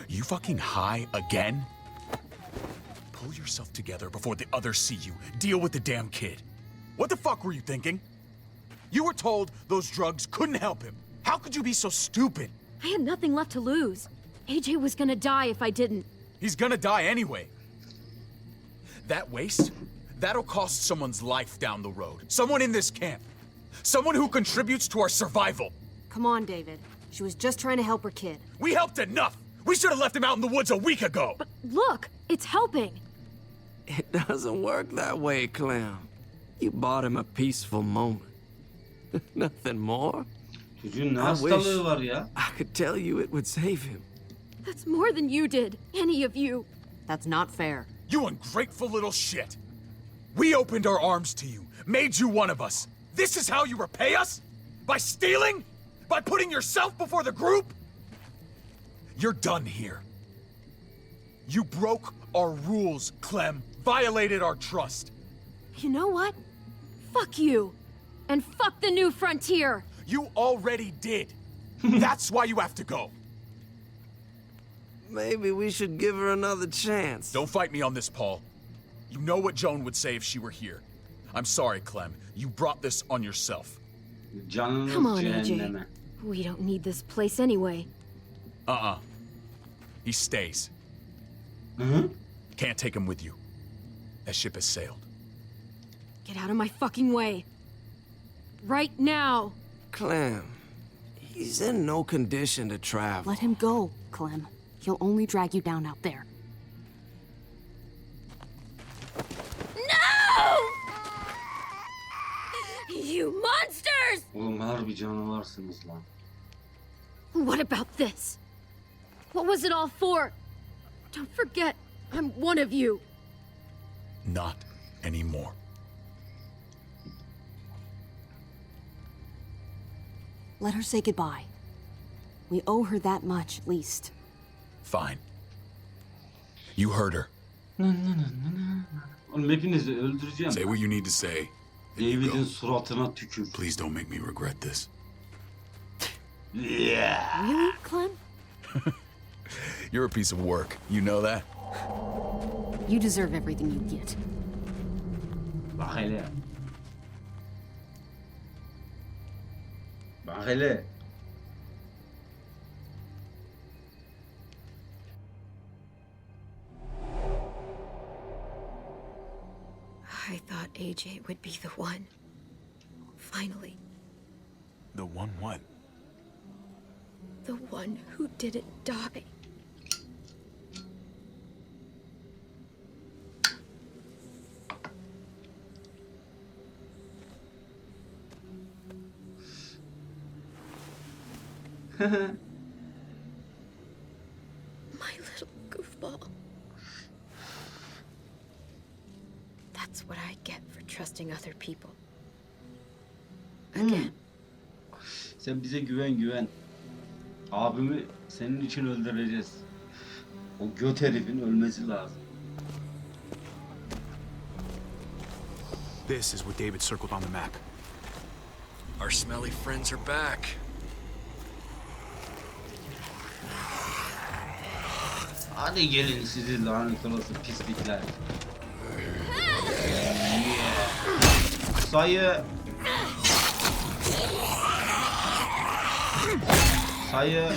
You fucking high again? Pull yourself together before the others see you. Deal with the damn kid. What the fuck were you thinking? You were told those drugs couldn't help him. How could you be so stupid? I had nothing left to lose. AJ was gonna die if I didn't. He's gonna die anyway. That waste, that'll cost someone's life down the road. Someone in this camp. Someone who contributes to our survival. Come on, David. She was just trying to help her kid. We helped enough! We should have left him out in the woods a week ago! But look, it's helping. It doesn't work that way, Clem. You bought him a peaceful moment. Nothing more. Çocuğun ne I hastalığı var ya? I could tell you it would save him. That's more than you did, any of you. That's not fair. You ungrateful little shit! We opened our arms to you, made you one of us. This is how you repay us? By stealing? By putting yourself before the group? You're done here. You broke our rules, Clem. Violated our trust. You know what? Fuck you. And fuck the new frontier. You already did. That's why you have to go. Maybe we should give her another chance. Don't fight me on this, Paul. You know what Joan would say if she were here. I'm sorry, Clem. You brought this on yourself. Canınız Come on, cehenneme. AJ. We don't need this place anyway. He stays. Hı? Can't take him with you. That ship has sailed. Get out of my fucking way. Right now. Clem, he's in no condition to travel. Let him go, Clem. He'll only drag you down out there. No! You monsters! Oğlum harbi canavarsınız lan. What about this? What was it all for? Don't forget, I'm one of you. Not anymore. Let her say goodbye. We owe her that much, at least. Fine. You heard her. Oğlum hepinizi öldüreceğim. Say what you need to say. and you David'in go. suratına tükür. Please don't make me regret this. Yeah. Really, Clem? You're a piece of work. You know that? You deserve everything you get. Bak hele. Bak hele. I thought AJ would be the one. Finally. The one what? The one who didn't die. My little goofball. That's what I get for trusting other people. Again. Sen bize güven. Abimi senin için öldüreceğiz. O göt herifin ölmesi lazım. This is what David circled on the map. Our smelly friends are back. Hadi gelin sizi lanet olası pislikler. Yeah. Sayı.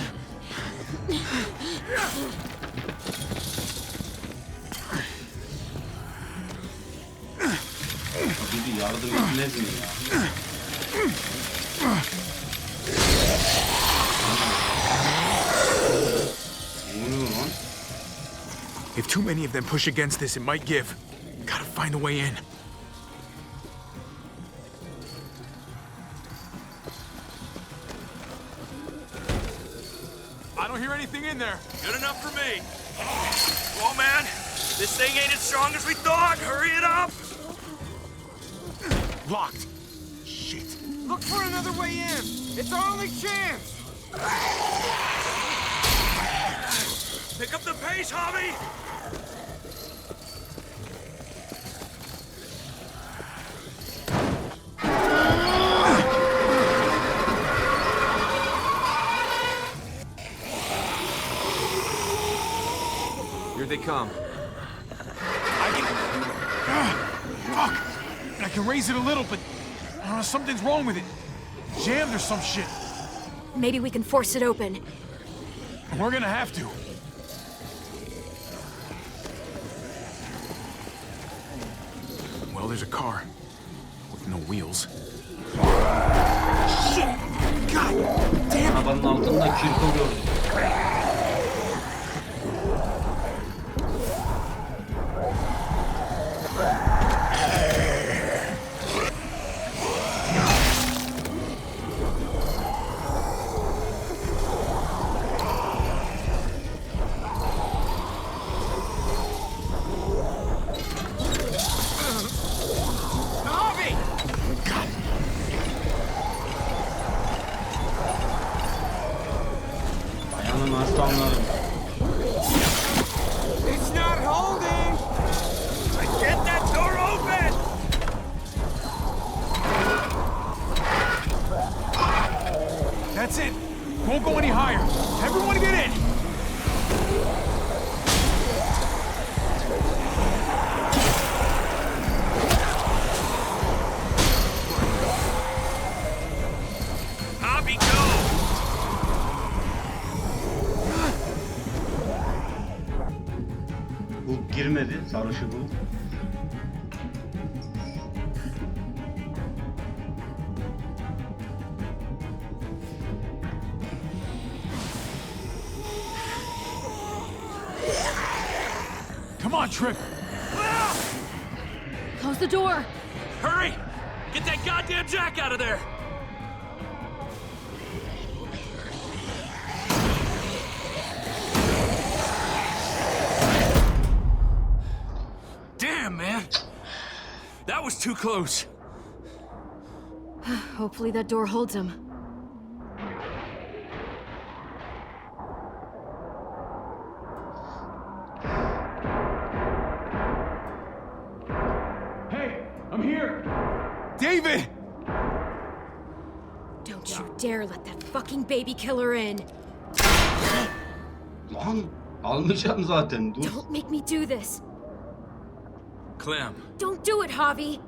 Biri yardım etmez mi ya? If too many of them push against this, it might give. Gotta find a way in. I don't hear anything in there. Good enough for me. Whoa, man. This thing ain't as strong as we thought. Hurry it up. Locked. Shit. Look for another way in. It's our only chance. Pick up the pace, Hobby. Here they come. Fuck! I can raise it a little, but something's wrong with it. Jammed or some shit. Maybe we can force it open. We're gonna have to. Well, there's a car with no wheels. Shit! God damn it! Arabanın altında kirko gördüm. Dayanın aslanlarım. It's not holding. Get that door open! That's it. Won't go any higher. Everyone get in. Hobby, go! Bu girmedi, sarışı bu. Come on, Trip. Close the door. Hurry! Get that goddamn jack out of there! Damn, man! That was too close. Hopefully that door holds him. David! Don't you dare let that fucking baby killer in. Lan almayacağım zaten. Dur. Don't make me do this. Clem. Don't do it, Javi.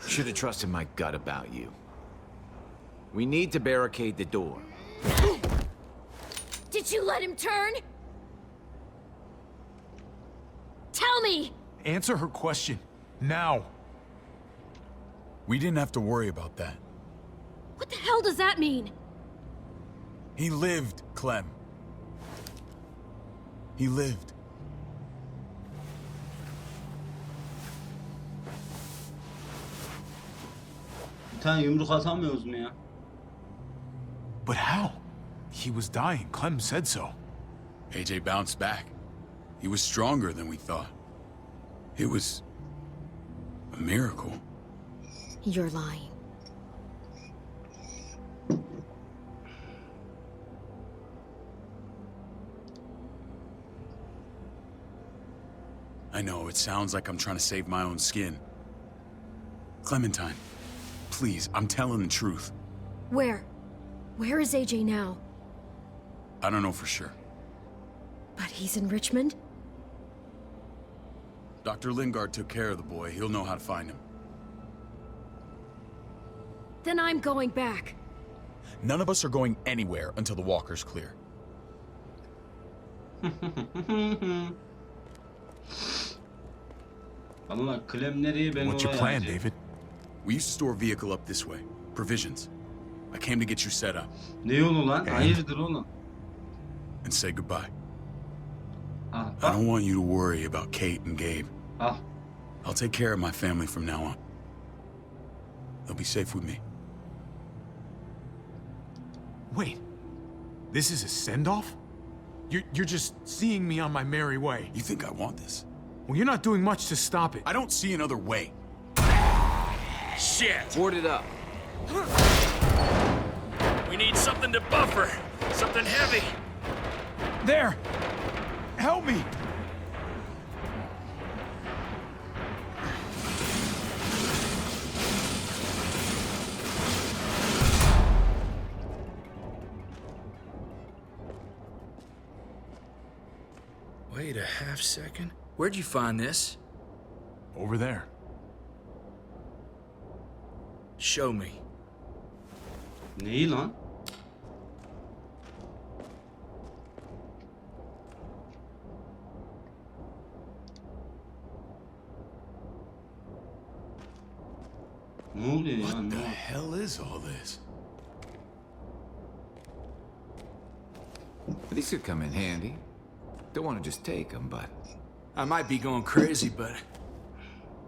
Should have trusted my gut about you. We need to barricade the door. Did you let him turn? Tell me! Answer her question. Now. We didn't have to worry about that. What the hell does that mean? He lived, Clem. He lived. Bir tane yumruk atamıyoruz mu ya? But how? He was dying. Clem said so. AJ bounced back. He was stronger than we thought. It was a miracle. You're lying. I know, it sounds like I'm trying to save my own skin. Clementine, please, I'm telling the truth. Where? Where is AJ now? I don't know for sure. But he's in Richmond? Dr. Lingard took care of the boy. He'll know how to find him. Then I'm going back. None of us are going anywhere until the walker's clear. Allah, Clem nereye ben What's your oraya plan, acıyım. David? We used to store a vehicle up this way. Provisions. I came to get you set up. Ne yolu lan? Hayırdır oğlum? And say goodbye. Ah, I don't want you to worry about Kate and Gabe. ah. I'll take care of my family from now on. They'll be safe with me. Wait. This is a send-off? You're just seeing me on my merry way. You think I want this? Well, you're not doing much to stop it. I don't see another way. Shit! Board it up. We need something to buffer. Something heavy. There! Help me! Wait a half second. Where'd you find this? Over there. Show me. Neyi lan? Ne oluyor ya? What Ne the oluyor? hell is all this? These could come in handy. Don't want to just take them, but... I might be going crazy, but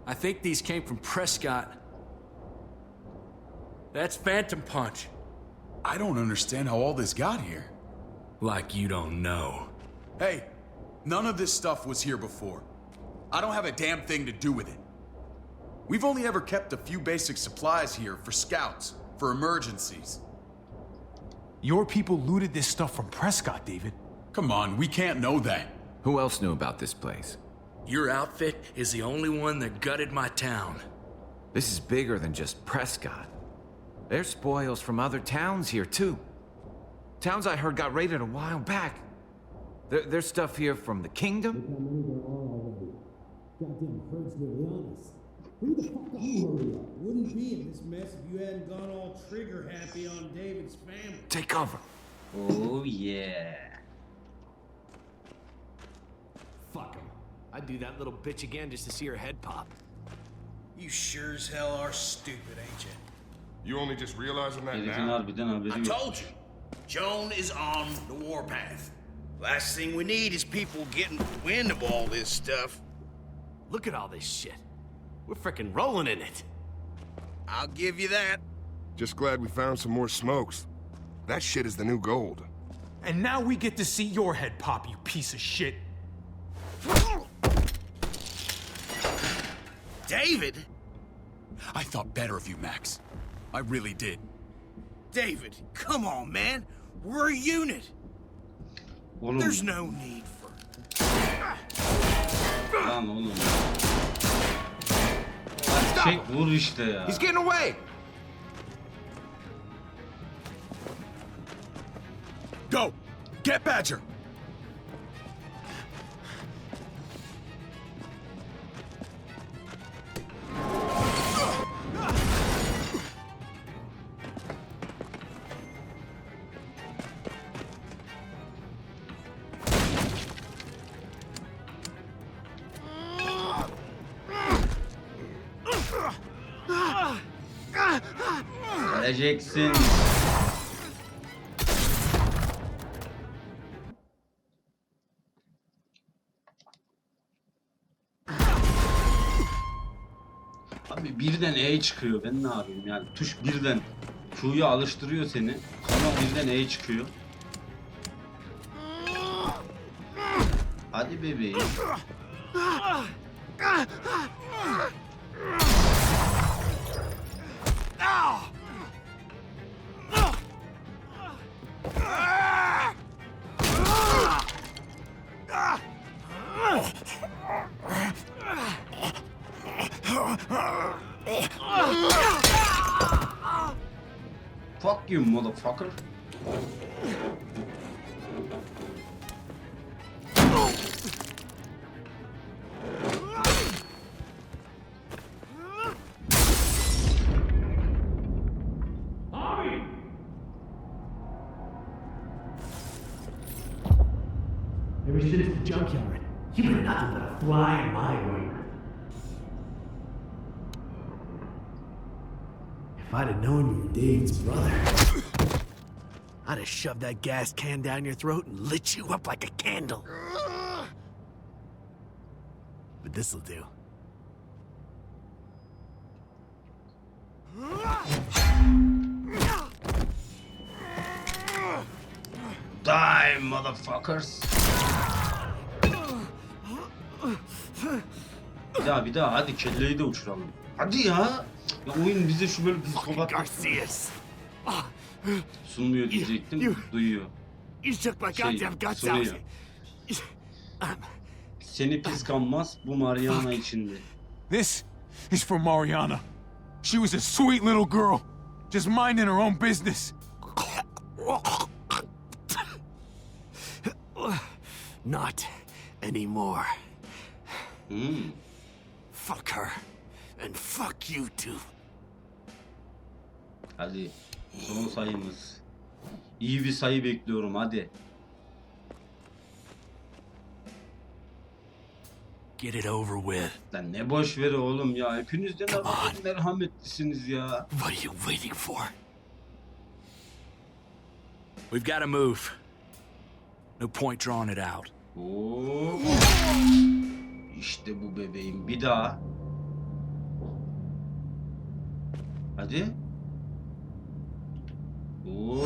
I think these came from Prescott. That's Phantom Punch. I don't understand how all this got here. Like you don't know. Hey, none of this stuff was here before. I don't have a damn thing to do with it. We've only ever kept a few basic supplies here for scouts, for emergencies. Your people looted this stuff from Prescott, David. Come on, we can't know that. Who else knew about this place? Your outfit is the only one that gutted my town. This is bigger than just Prescott. There's spoils from other towns here, too. Towns I heard got raided a while back. There's stuff here from the kingdom. Goddamn herd's really honest. Who the fuck are you? Wouldn't be in this mess if you hadn't gone all trigger happy on David's family. Take cover. Oh yeah. Fuck him. I'd do that little bitch again just to see her head pop. You sure as hell are stupid, ain't you? You only just realizing that Herifin now? harbiden haberi I yok. told you. Joan is on the warpath. Last thing we need is people getting wind of all this stuff. Look at all this shit. We're frickin' rolling in it. I'll give you that. Just glad we found some more smokes. That shit is the new gold. And now we get to see your head pop, you piece of shit. David? I thought better of you, Max. I really did. David, come on, man. We're a unit. Oğlum. There's no need for... Lan oğlum. Lan çek vur işte ya. He's getting away. Go! Get Badger! Geleceksin. Abi birden E çıkıyor. Ben ne yapayım yani? Tuş birden Q'ya alıştırıyor seni. Sonra birden E çıkıyor. Hadi bebeğim. Fuck you, motherfucker. Ever since the junkyard, you've been nothing but a fly in my ointment. If I'd have known you were David's brother, I'd have shoved that gas can down your throat and lit you up like a candle. But this'll do. Die, motherfuckers. Bir daha hadi kelleyi de uçuralım. Hadi ya. Ya oyun bize şu böyle psikopat sunmuyor diyecektim. Duyuyor. Soruyor. Seni pis kanmaz bu Mariana içinde. This is for Mariana. She was a sweet little girl, just minding her own business. Not anymore. Hmm. Fuck her. And fuck you too. Hadi. Son sayımız. İyi bir sayı bekliyorum hadi. Get it over with. Lan ne boş ver oğlum ya. Hepiniz de merhametlisiniz ya. What are you waiting for? We've got to move. No point drawing it out. Oo. İşte bu bebeğim. Bir daha. Hadi. Oo.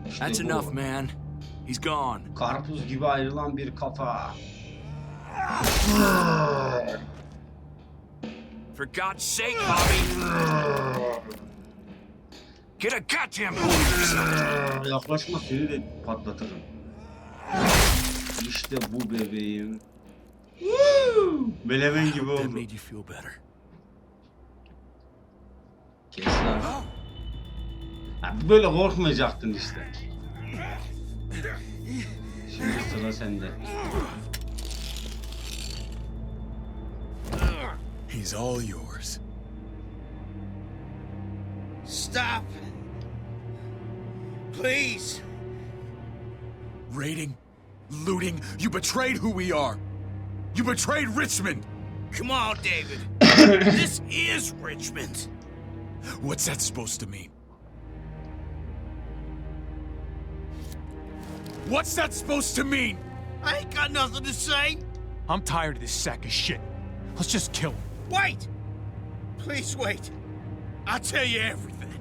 İşte That's bu. enough, man. He's gone. Karpuz gibi ayrılan bir kafa. For God's sake, Bobby! Get a goddamn move! Yaklaşma seni de patlatırım. İşte bu bebeğim. Melemen gibi oldu. Made you feel better. Kes lan. Ha, böyle korkmayacaktın işte. Şimdi sıra sende. He's all yours. Stop. Please. Raiding, looting, you betrayed who we are. You betrayed Richmond. Come on, David. This is Richmond. What's that supposed to mean? What's that supposed to mean? I ain't got nothing to say. I'm tired of this sack of shit. Let's just kill him. Wait! Please wait. I'll tell you everything.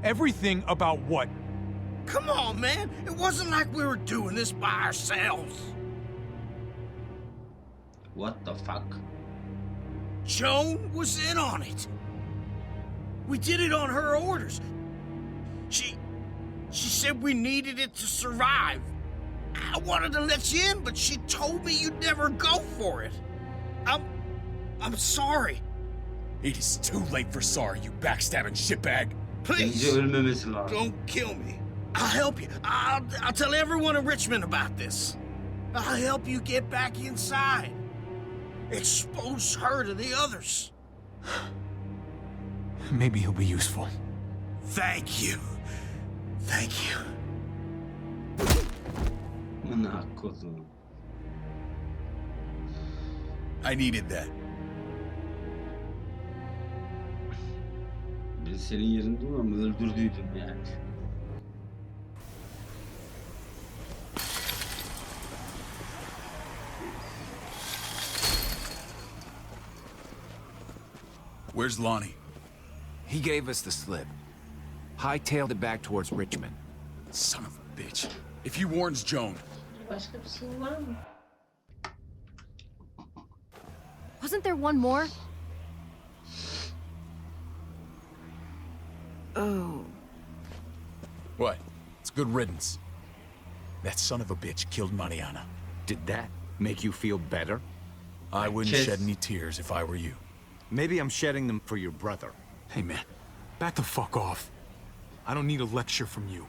Everything about what? Come on, man. It wasn't like we were doing this by ourselves. What the fuck? Joan was in on it. We did it on her orders. She said we needed it to survive. I wanted to let you in, but she told me you'd never go for it. I'm sorry. It is too late for sorry, you backstabbing shitbag. Please, ölmemesi lazım. don't kill me. I'll help you. I'll tell everyone in Richmond about this. I'll help you get back inside. Expose her to the others. Maybe he'll be useful. Thank you. Thank you. Amına kodum. I needed that. Ben senin yerinde olmam öldürdüydüm yani. Where's Lonnie? He gave us the slip. Hightailed it back towards Richmond. Son of a bitch. If he warns Joan. Başka bir şey var mı? Wasn't there one more? Oh. What? It's good riddance. That son of a bitch killed Mariana. Did that make you feel better? I wouldn't shed any tears if I were you. Maybe I'm shedding them for your brother. Hey, man. Back the fuck off. I don't need a lecture from you.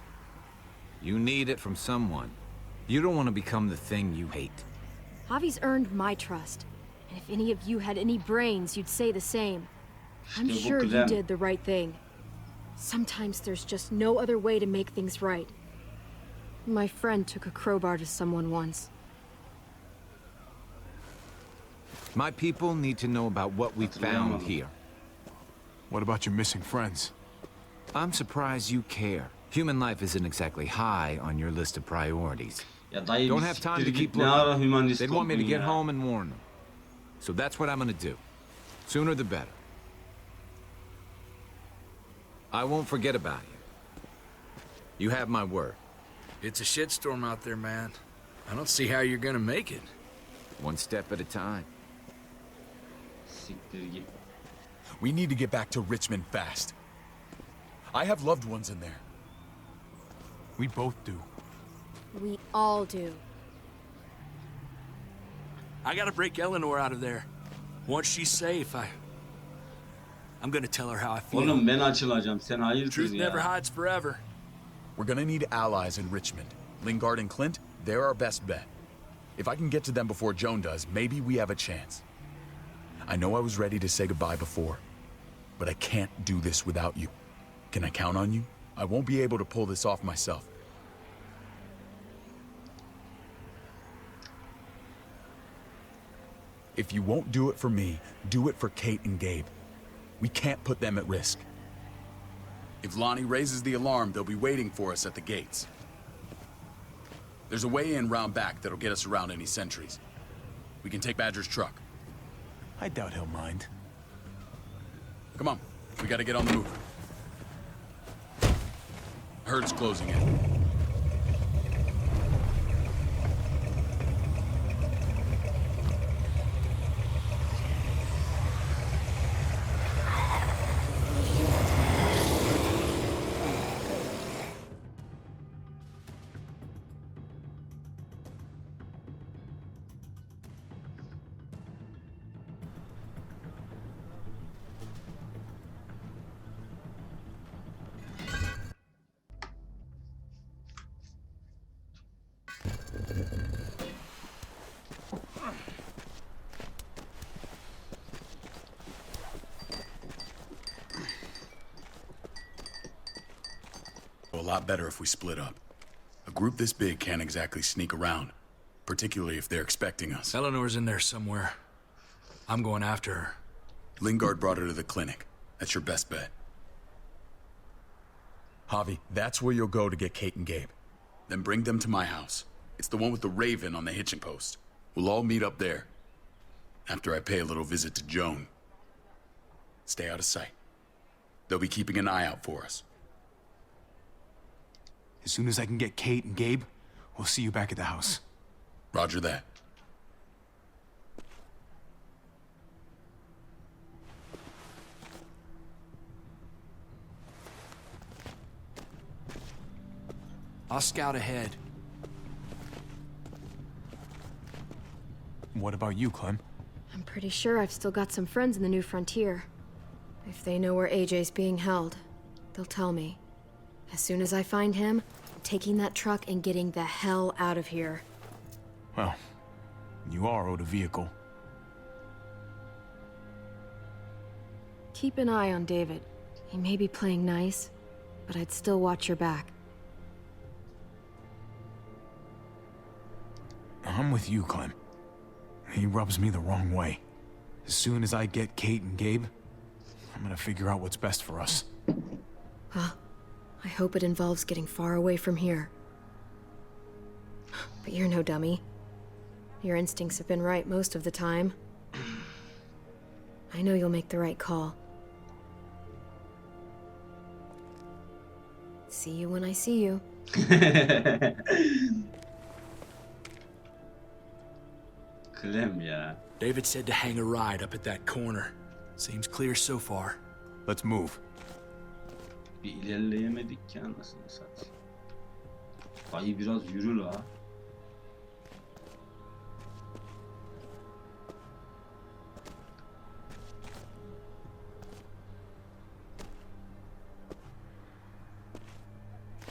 You need it from someone. You don't want to become the thing you hate. Javi's earned my trust. And if any of you had any brains, you'd say the same. I'm sure you did the right thing. Sometimes there's just no other way to make things right. My friend took a crowbar to someone once. My people need to know about what we found here. What about your missing friends? I'm surprised you care. Human life isn't exactly high on your list of priorities. Don't have time to keep looking. They'd want me to get home and warn them. So that's what I'm gonna do. Sooner the better. I won't forget about you. You have my word. It's a shitstorm out there, man. I don't see how you're gonna make it. One step at a time. We need to get back to Richmond fast. I have loved ones in there. We both do. We all do. I gotta break Eleanor out of there. Once she's safe, I'm gonna tell her how I feel. Oğlum ben açılacağım. Sen hayırdır Truth ya. never hides forever. We're gonna need allies in Richmond. Lingard and Clint, they're our best bet. If I can get to them before Joan does, maybe we have a chance. I know I was ready to say goodbye before, but I can't do this without you. Can I count on you? I won't be able to pull this off myself. If you won't do it for me, do it for Kate and Gabe. We can't put them at risk. If Lonnie raises the alarm, they'll be waiting for us at the gates. There's a way in round back that'll get us around any sentries. We can take Badger's truck. I doubt he'll mind. Come on, we gotta get on the move. Herd's closing in. A lot better if we split up. A group this big can't exactly sneak around, particularly if they're expecting us. Eleanor's in there somewhere. I'm going after her. Lingard brought her to the clinic. That's your best bet. Javi, that's where you'll go to get Kate and Gabe. Then bring them to my house. It's the one with the raven on the hitching post. We'll all meet up there. After I pay a little visit to Joan. Stay out of sight. They'll be keeping an eye out for us. As soon as I can get Kate and Gabe, we'll see you back at the house. Roger that. I'll scout ahead. What about you, Clem? I'm pretty sure I've still got some friends in the New Frontier. If they know where AJ's being held, they'll tell me. As soon as I find him, I'm taking that truck and getting the hell out of here. Well, you are owed a vehicle. Keep an eye on David. He may be playing nice, but I'd still watch your back. I'm with you, Clem. He rubs me the wrong way. As soon as I get Kate and Gabe, I'm gonna figure out what's best for us. Well, I hope it involves getting far away from here. But you're no dummy. Your instincts have been right most of the time. I know you'll make the right call. See you when I see you. Clem ya. David said to hang a ride up at that corner. Seems clear so far. Let's move. Bir ilerleyemedik ki anasını satayım. Dayı biraz yürü la.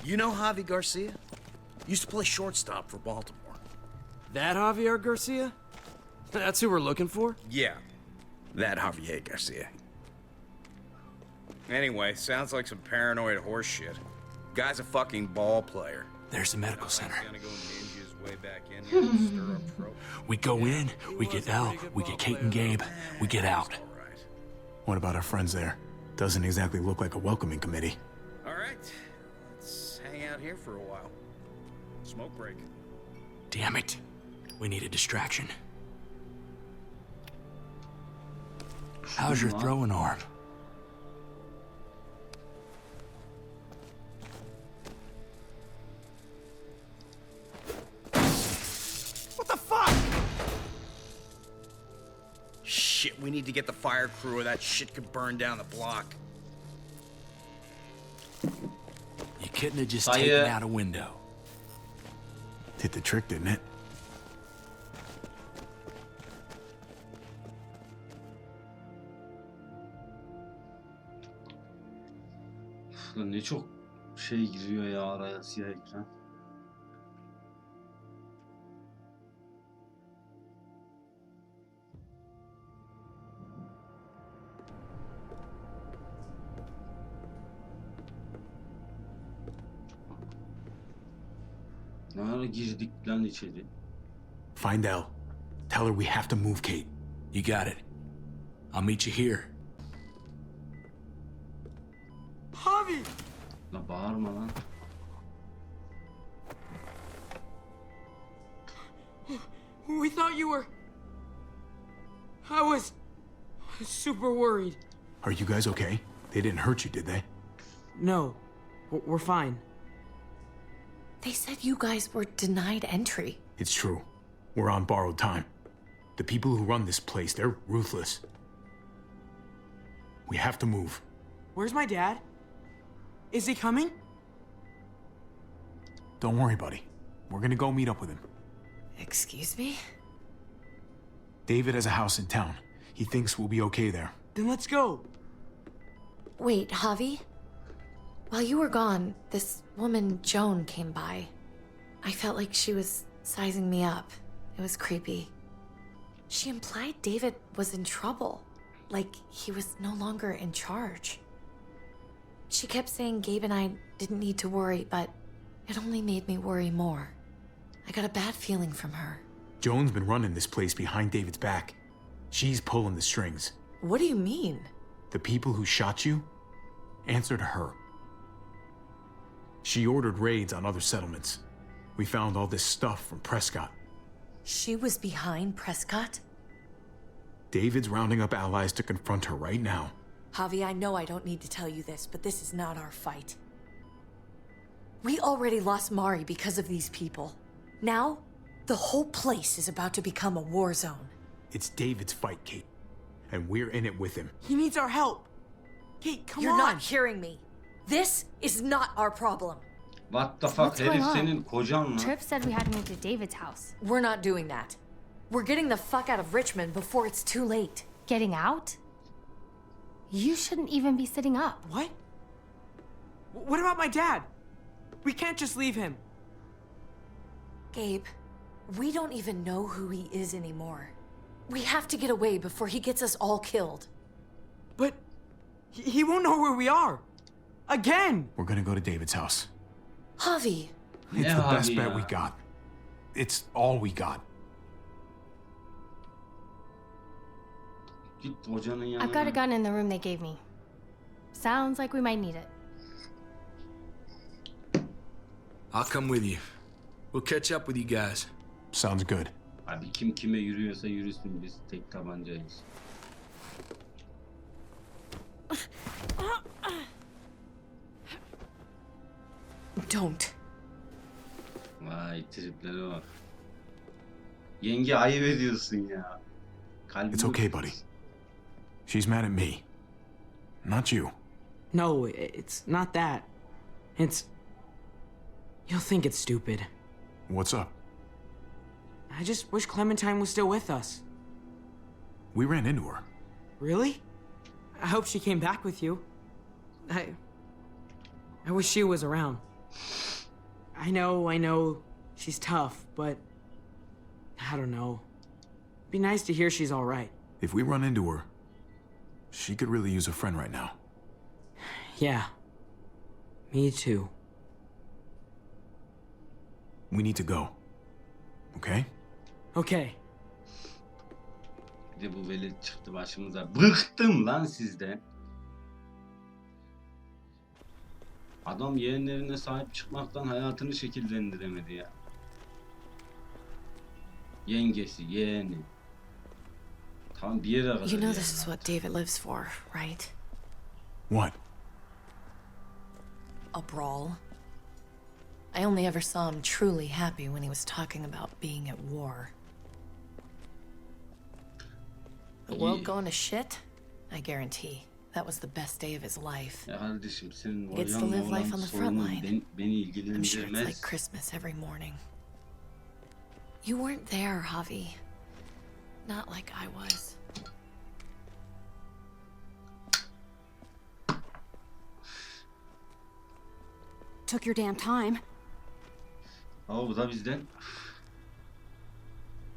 You know Javi Garcia? Used to play shortstop for Baltimore. That Javier Garcia? That's who we're looking for? Yeah, that Javier Garcia. Anyway, sounds like some paranoid horse shit. Guy's a fucking ball player. There's the medical center. Gonna go ninja his way back in here and stir up trouble. We go in, we get Elle, we get Kate and Gabe, we get out. What about our friends there? Doesn't exactly look like a welcoming committee. All right, let's hang out here for a while. Smoke break. Damn it. We need a distraction. How's your throwing arm? What the fuck? Shit, we need to get the fire crew or that shit could burn down the block. You couldn't have just taken out a window. Hit the trick, didn't it? Ne çok şey giriyor ya araya, siyah ekran. Ne ara girdik lan içeri? Find Elle. Tell her we have to move Kate. You got it. I'll meet you here. Javi! La bağırma lan. We thought you were... I was super worried. Are you guys okay? They didn't hurt you, did they? No, we're fine. They said you guys were denied entry. It's true. We're on borrowed time. The people who run this place, they're ruthless. We have to move. Where's my dad? Is he coming? Don't worry, buddy. We're gonna go meet up with him. Excuse me? David has a house in town. He thinks we'll be okay there. Then let's go. Wait, Javi? While you were gone, this woman, Joan, came by. I felt like she was sizing me up. It was creepy. She implied David was in trouble. Like he was no longer in charge. She kept saying Gabe and I didn't need to worry, but it only made me worry more. I got a bad feeling from her. Joan's been running this place behind David's back. She's pulling the strings. What do you mean? The people who shot you answer to her. She ordered raids on other settlements. We found all this stuff from Prescott. She was behind Prescott? David's rounding up allies to confront her right now. Javi, I know I don't need to tell you this, but this is not our fight. We already lost Mari because of these people. Now, the whole place is about to become a war zone. It's David's fight, Kate. And we're in it with him. He needs our help. Kate, come on. You're not hearing me. This is not our problem. What the fuck? What's going Herif on? senin kocan lan. Tripp said we had to move to David's house. We're not doing that. We're getting the fuck out of Richmond before it's too late. Getting out? You shouldn't even be sitting up. What? What about my dad? We can't just leave him. Gabe, we don't even know who he is anymore. We have to get away before he gets us all killed. But he won't know where we are. Again! We're gonna go to David's house. Javi. It's Yeah, the best Javi, bet we got. It's all we got. Git hocanın yanına. I've got a gun in the room they gave me. Sounds like we might need it. I'll come with you. We'll catch up with you guys. Sounds good. Abi kim kime yürüyorsa yürüsün, biz tek tabancayız. Don't. Vay triplere bak. Yenge ayıp ediyorsun ya. Kalbim It's okay, buddy. She's mad at me. Not you. No, it's not that. It's... You'll think it's stupid. What's up? I just wish Clementine was still with us. We ran into her. Really? I hope she came back with you. I wish she was around. I know, she's tough, but... I don't know. It'd be nice to hear she's all right. If we run into her, she could really use a friend right now. Yeah. Me too. We need to go. Okay? Okay. Bir de bu velet çıktı başımıza. Bıktım lan sizden. Adam yeğenlerine sahip çıkmaktan hayatını şekillendiremedi ya. Yengesi, yeğeni. Tam bir yere kadar. You know ya. this is what David lives for, right? What? A brawl. I only ever saw him truly happy when he was talking about being at war. The world going to shit? I guarantee. That was the best day of his life. Ya kardeşim senin He gets to hocanla live olan life on the front sorunun line. beni I'm sure it's ilgilendirmez. like Christmas every morning. You weren't there, Javi. Not like I was. Took your damn time. Ama bu da bizden.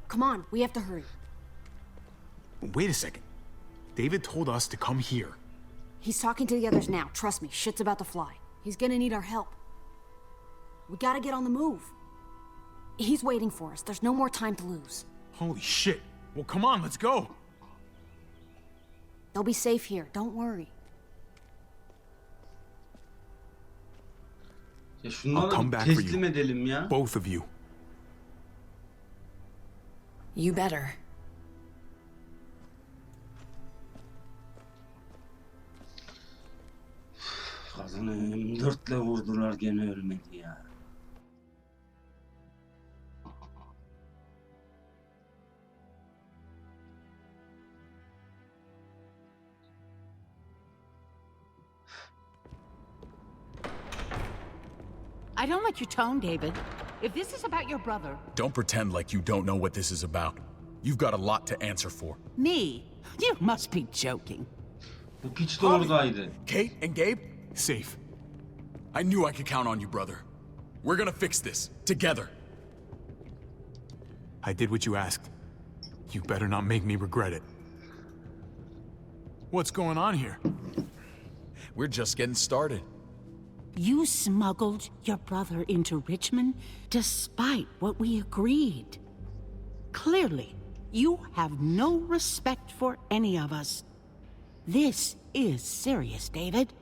Come on, we have to hurry. Wait a second. David told us to come here. He's talking to the others now. Trust me, shit's about to fly. He's gonna need our help. We gotta get on the move. He's waiting for us. There's no more time to lose. Holy shit. Well, come on, let's go. They'll be safe here. Don't worry. Ya I'll şunları come back for teslim you. edelim ya. Both of you. You better. Kadını M4'le vurdular, gene ölmedi ya. I don't like your tone, David. If this is about your brother... Don't pretend like you don't know what this is about. You've got a lot to answer for. Me? You must be joking. Bu piç de oradaydı. Kate and Gabe, safe. I knew I could count on you, brother. We're gonna fix this, together. I did what you asked. You better not make me regret it. What's going on here? We're just getting started. You smuggled your brother into Richmond despite what we agreed. Clearly, you have no respect for any of us. This is serious, David.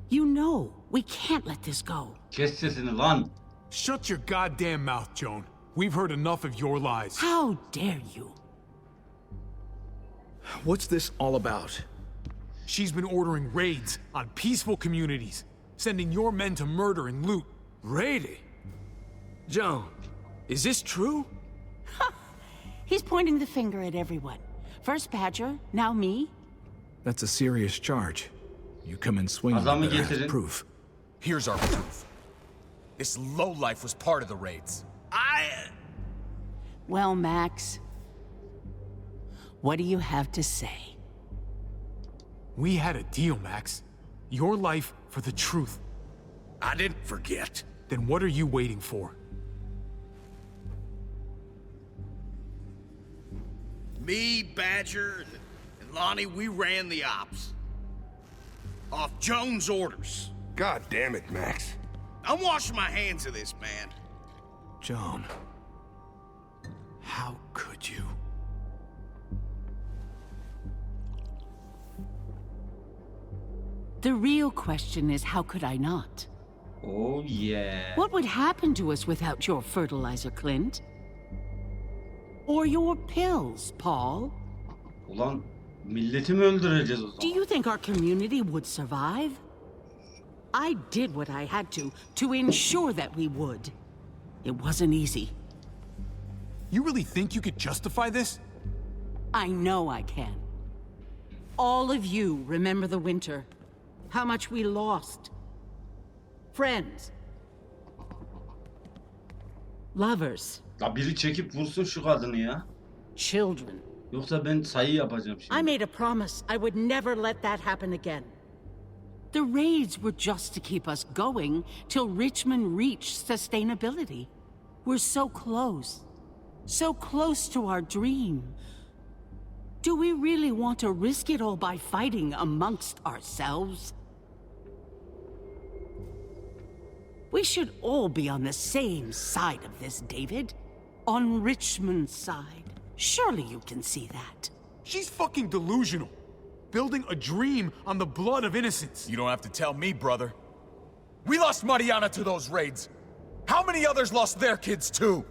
You know we can't let this go. Kes sesini lan. Shut your goddamn mouth, Joan. We've heard enough of your lies. How dare you? What's this all about? She's been ordering raids on peaceful communities, sending your men to murder and loot. Raiding? Joan, is this true? He's pointing the finger at everyone. First Badger, now me. That's a serious charge. You come in swinging, you Adamı better have getirin. proof. Here's our proof. This lowlife was part of the raids. Well, Max, what do you have to say? We had a deal, Max. Your life for the truth. I didn't forget. Then what are you waiting for? Me, Badger, and Lonnie, we ran the ops. Off Jones' orders. God damn it, Max. I'm washing my hands of this, man. Joan, how could you? The real question is, how could I not? Oh yeah. What would happen to us without your fertilizer, Clint? Or your pills, Paul? Ulan milleti mi öldüreceğiz o zaman? Do you think our community would survive? I did what I had to ensure that we would. It wasn't easy. You really think you could justify this? I know I can. All of you remember the winter. How much we lost. Friends. Lovers. La biri çekip vursun şu kadını ya. Children. Yoksa ben sayı yapacağım şimdi. I made a promise I would never let that happen again. The raids were just to keep us going till Richmond reached sustainability. We're so close. So close to our dream. Do we really want to risk it all by fighting amongst ourselves? We should all be on the same side of this, David. On Richmond's side. Surely you can see that. She's fucking delusional. Building a dream on the blood of innocents. You don't have to tell me, brother. We lost Mariana to those raids. How many others lost their kids too?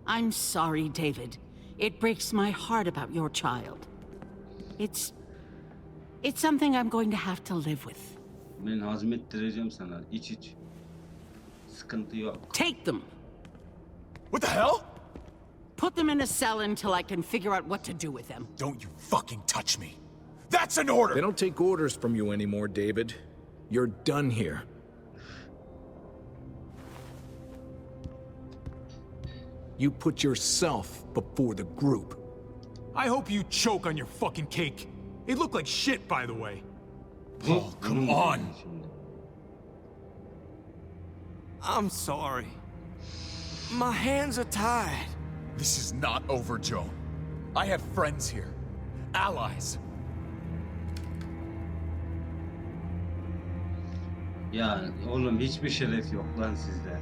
I'm sorry, David. It breaks my heart about your child. It's something I'm going to have to live with. Ben hazmettireceğim sana. İç. Sıkıntı yok. Take them. What the hell? Put them in a cell until I can figure out what to do with them. Don't you fucking touch me. That's an order! They don't take orders from you anymore, David. You're done here. You put yourself before the group. I hope you choke on your fucking cake. It looked like shit, by the way. Paul, come on! I'm sorry. My hands are tied. This is not over, Joan. I have friends here. Allies. Ya oğlum hiçbir şeref yok lan sizde.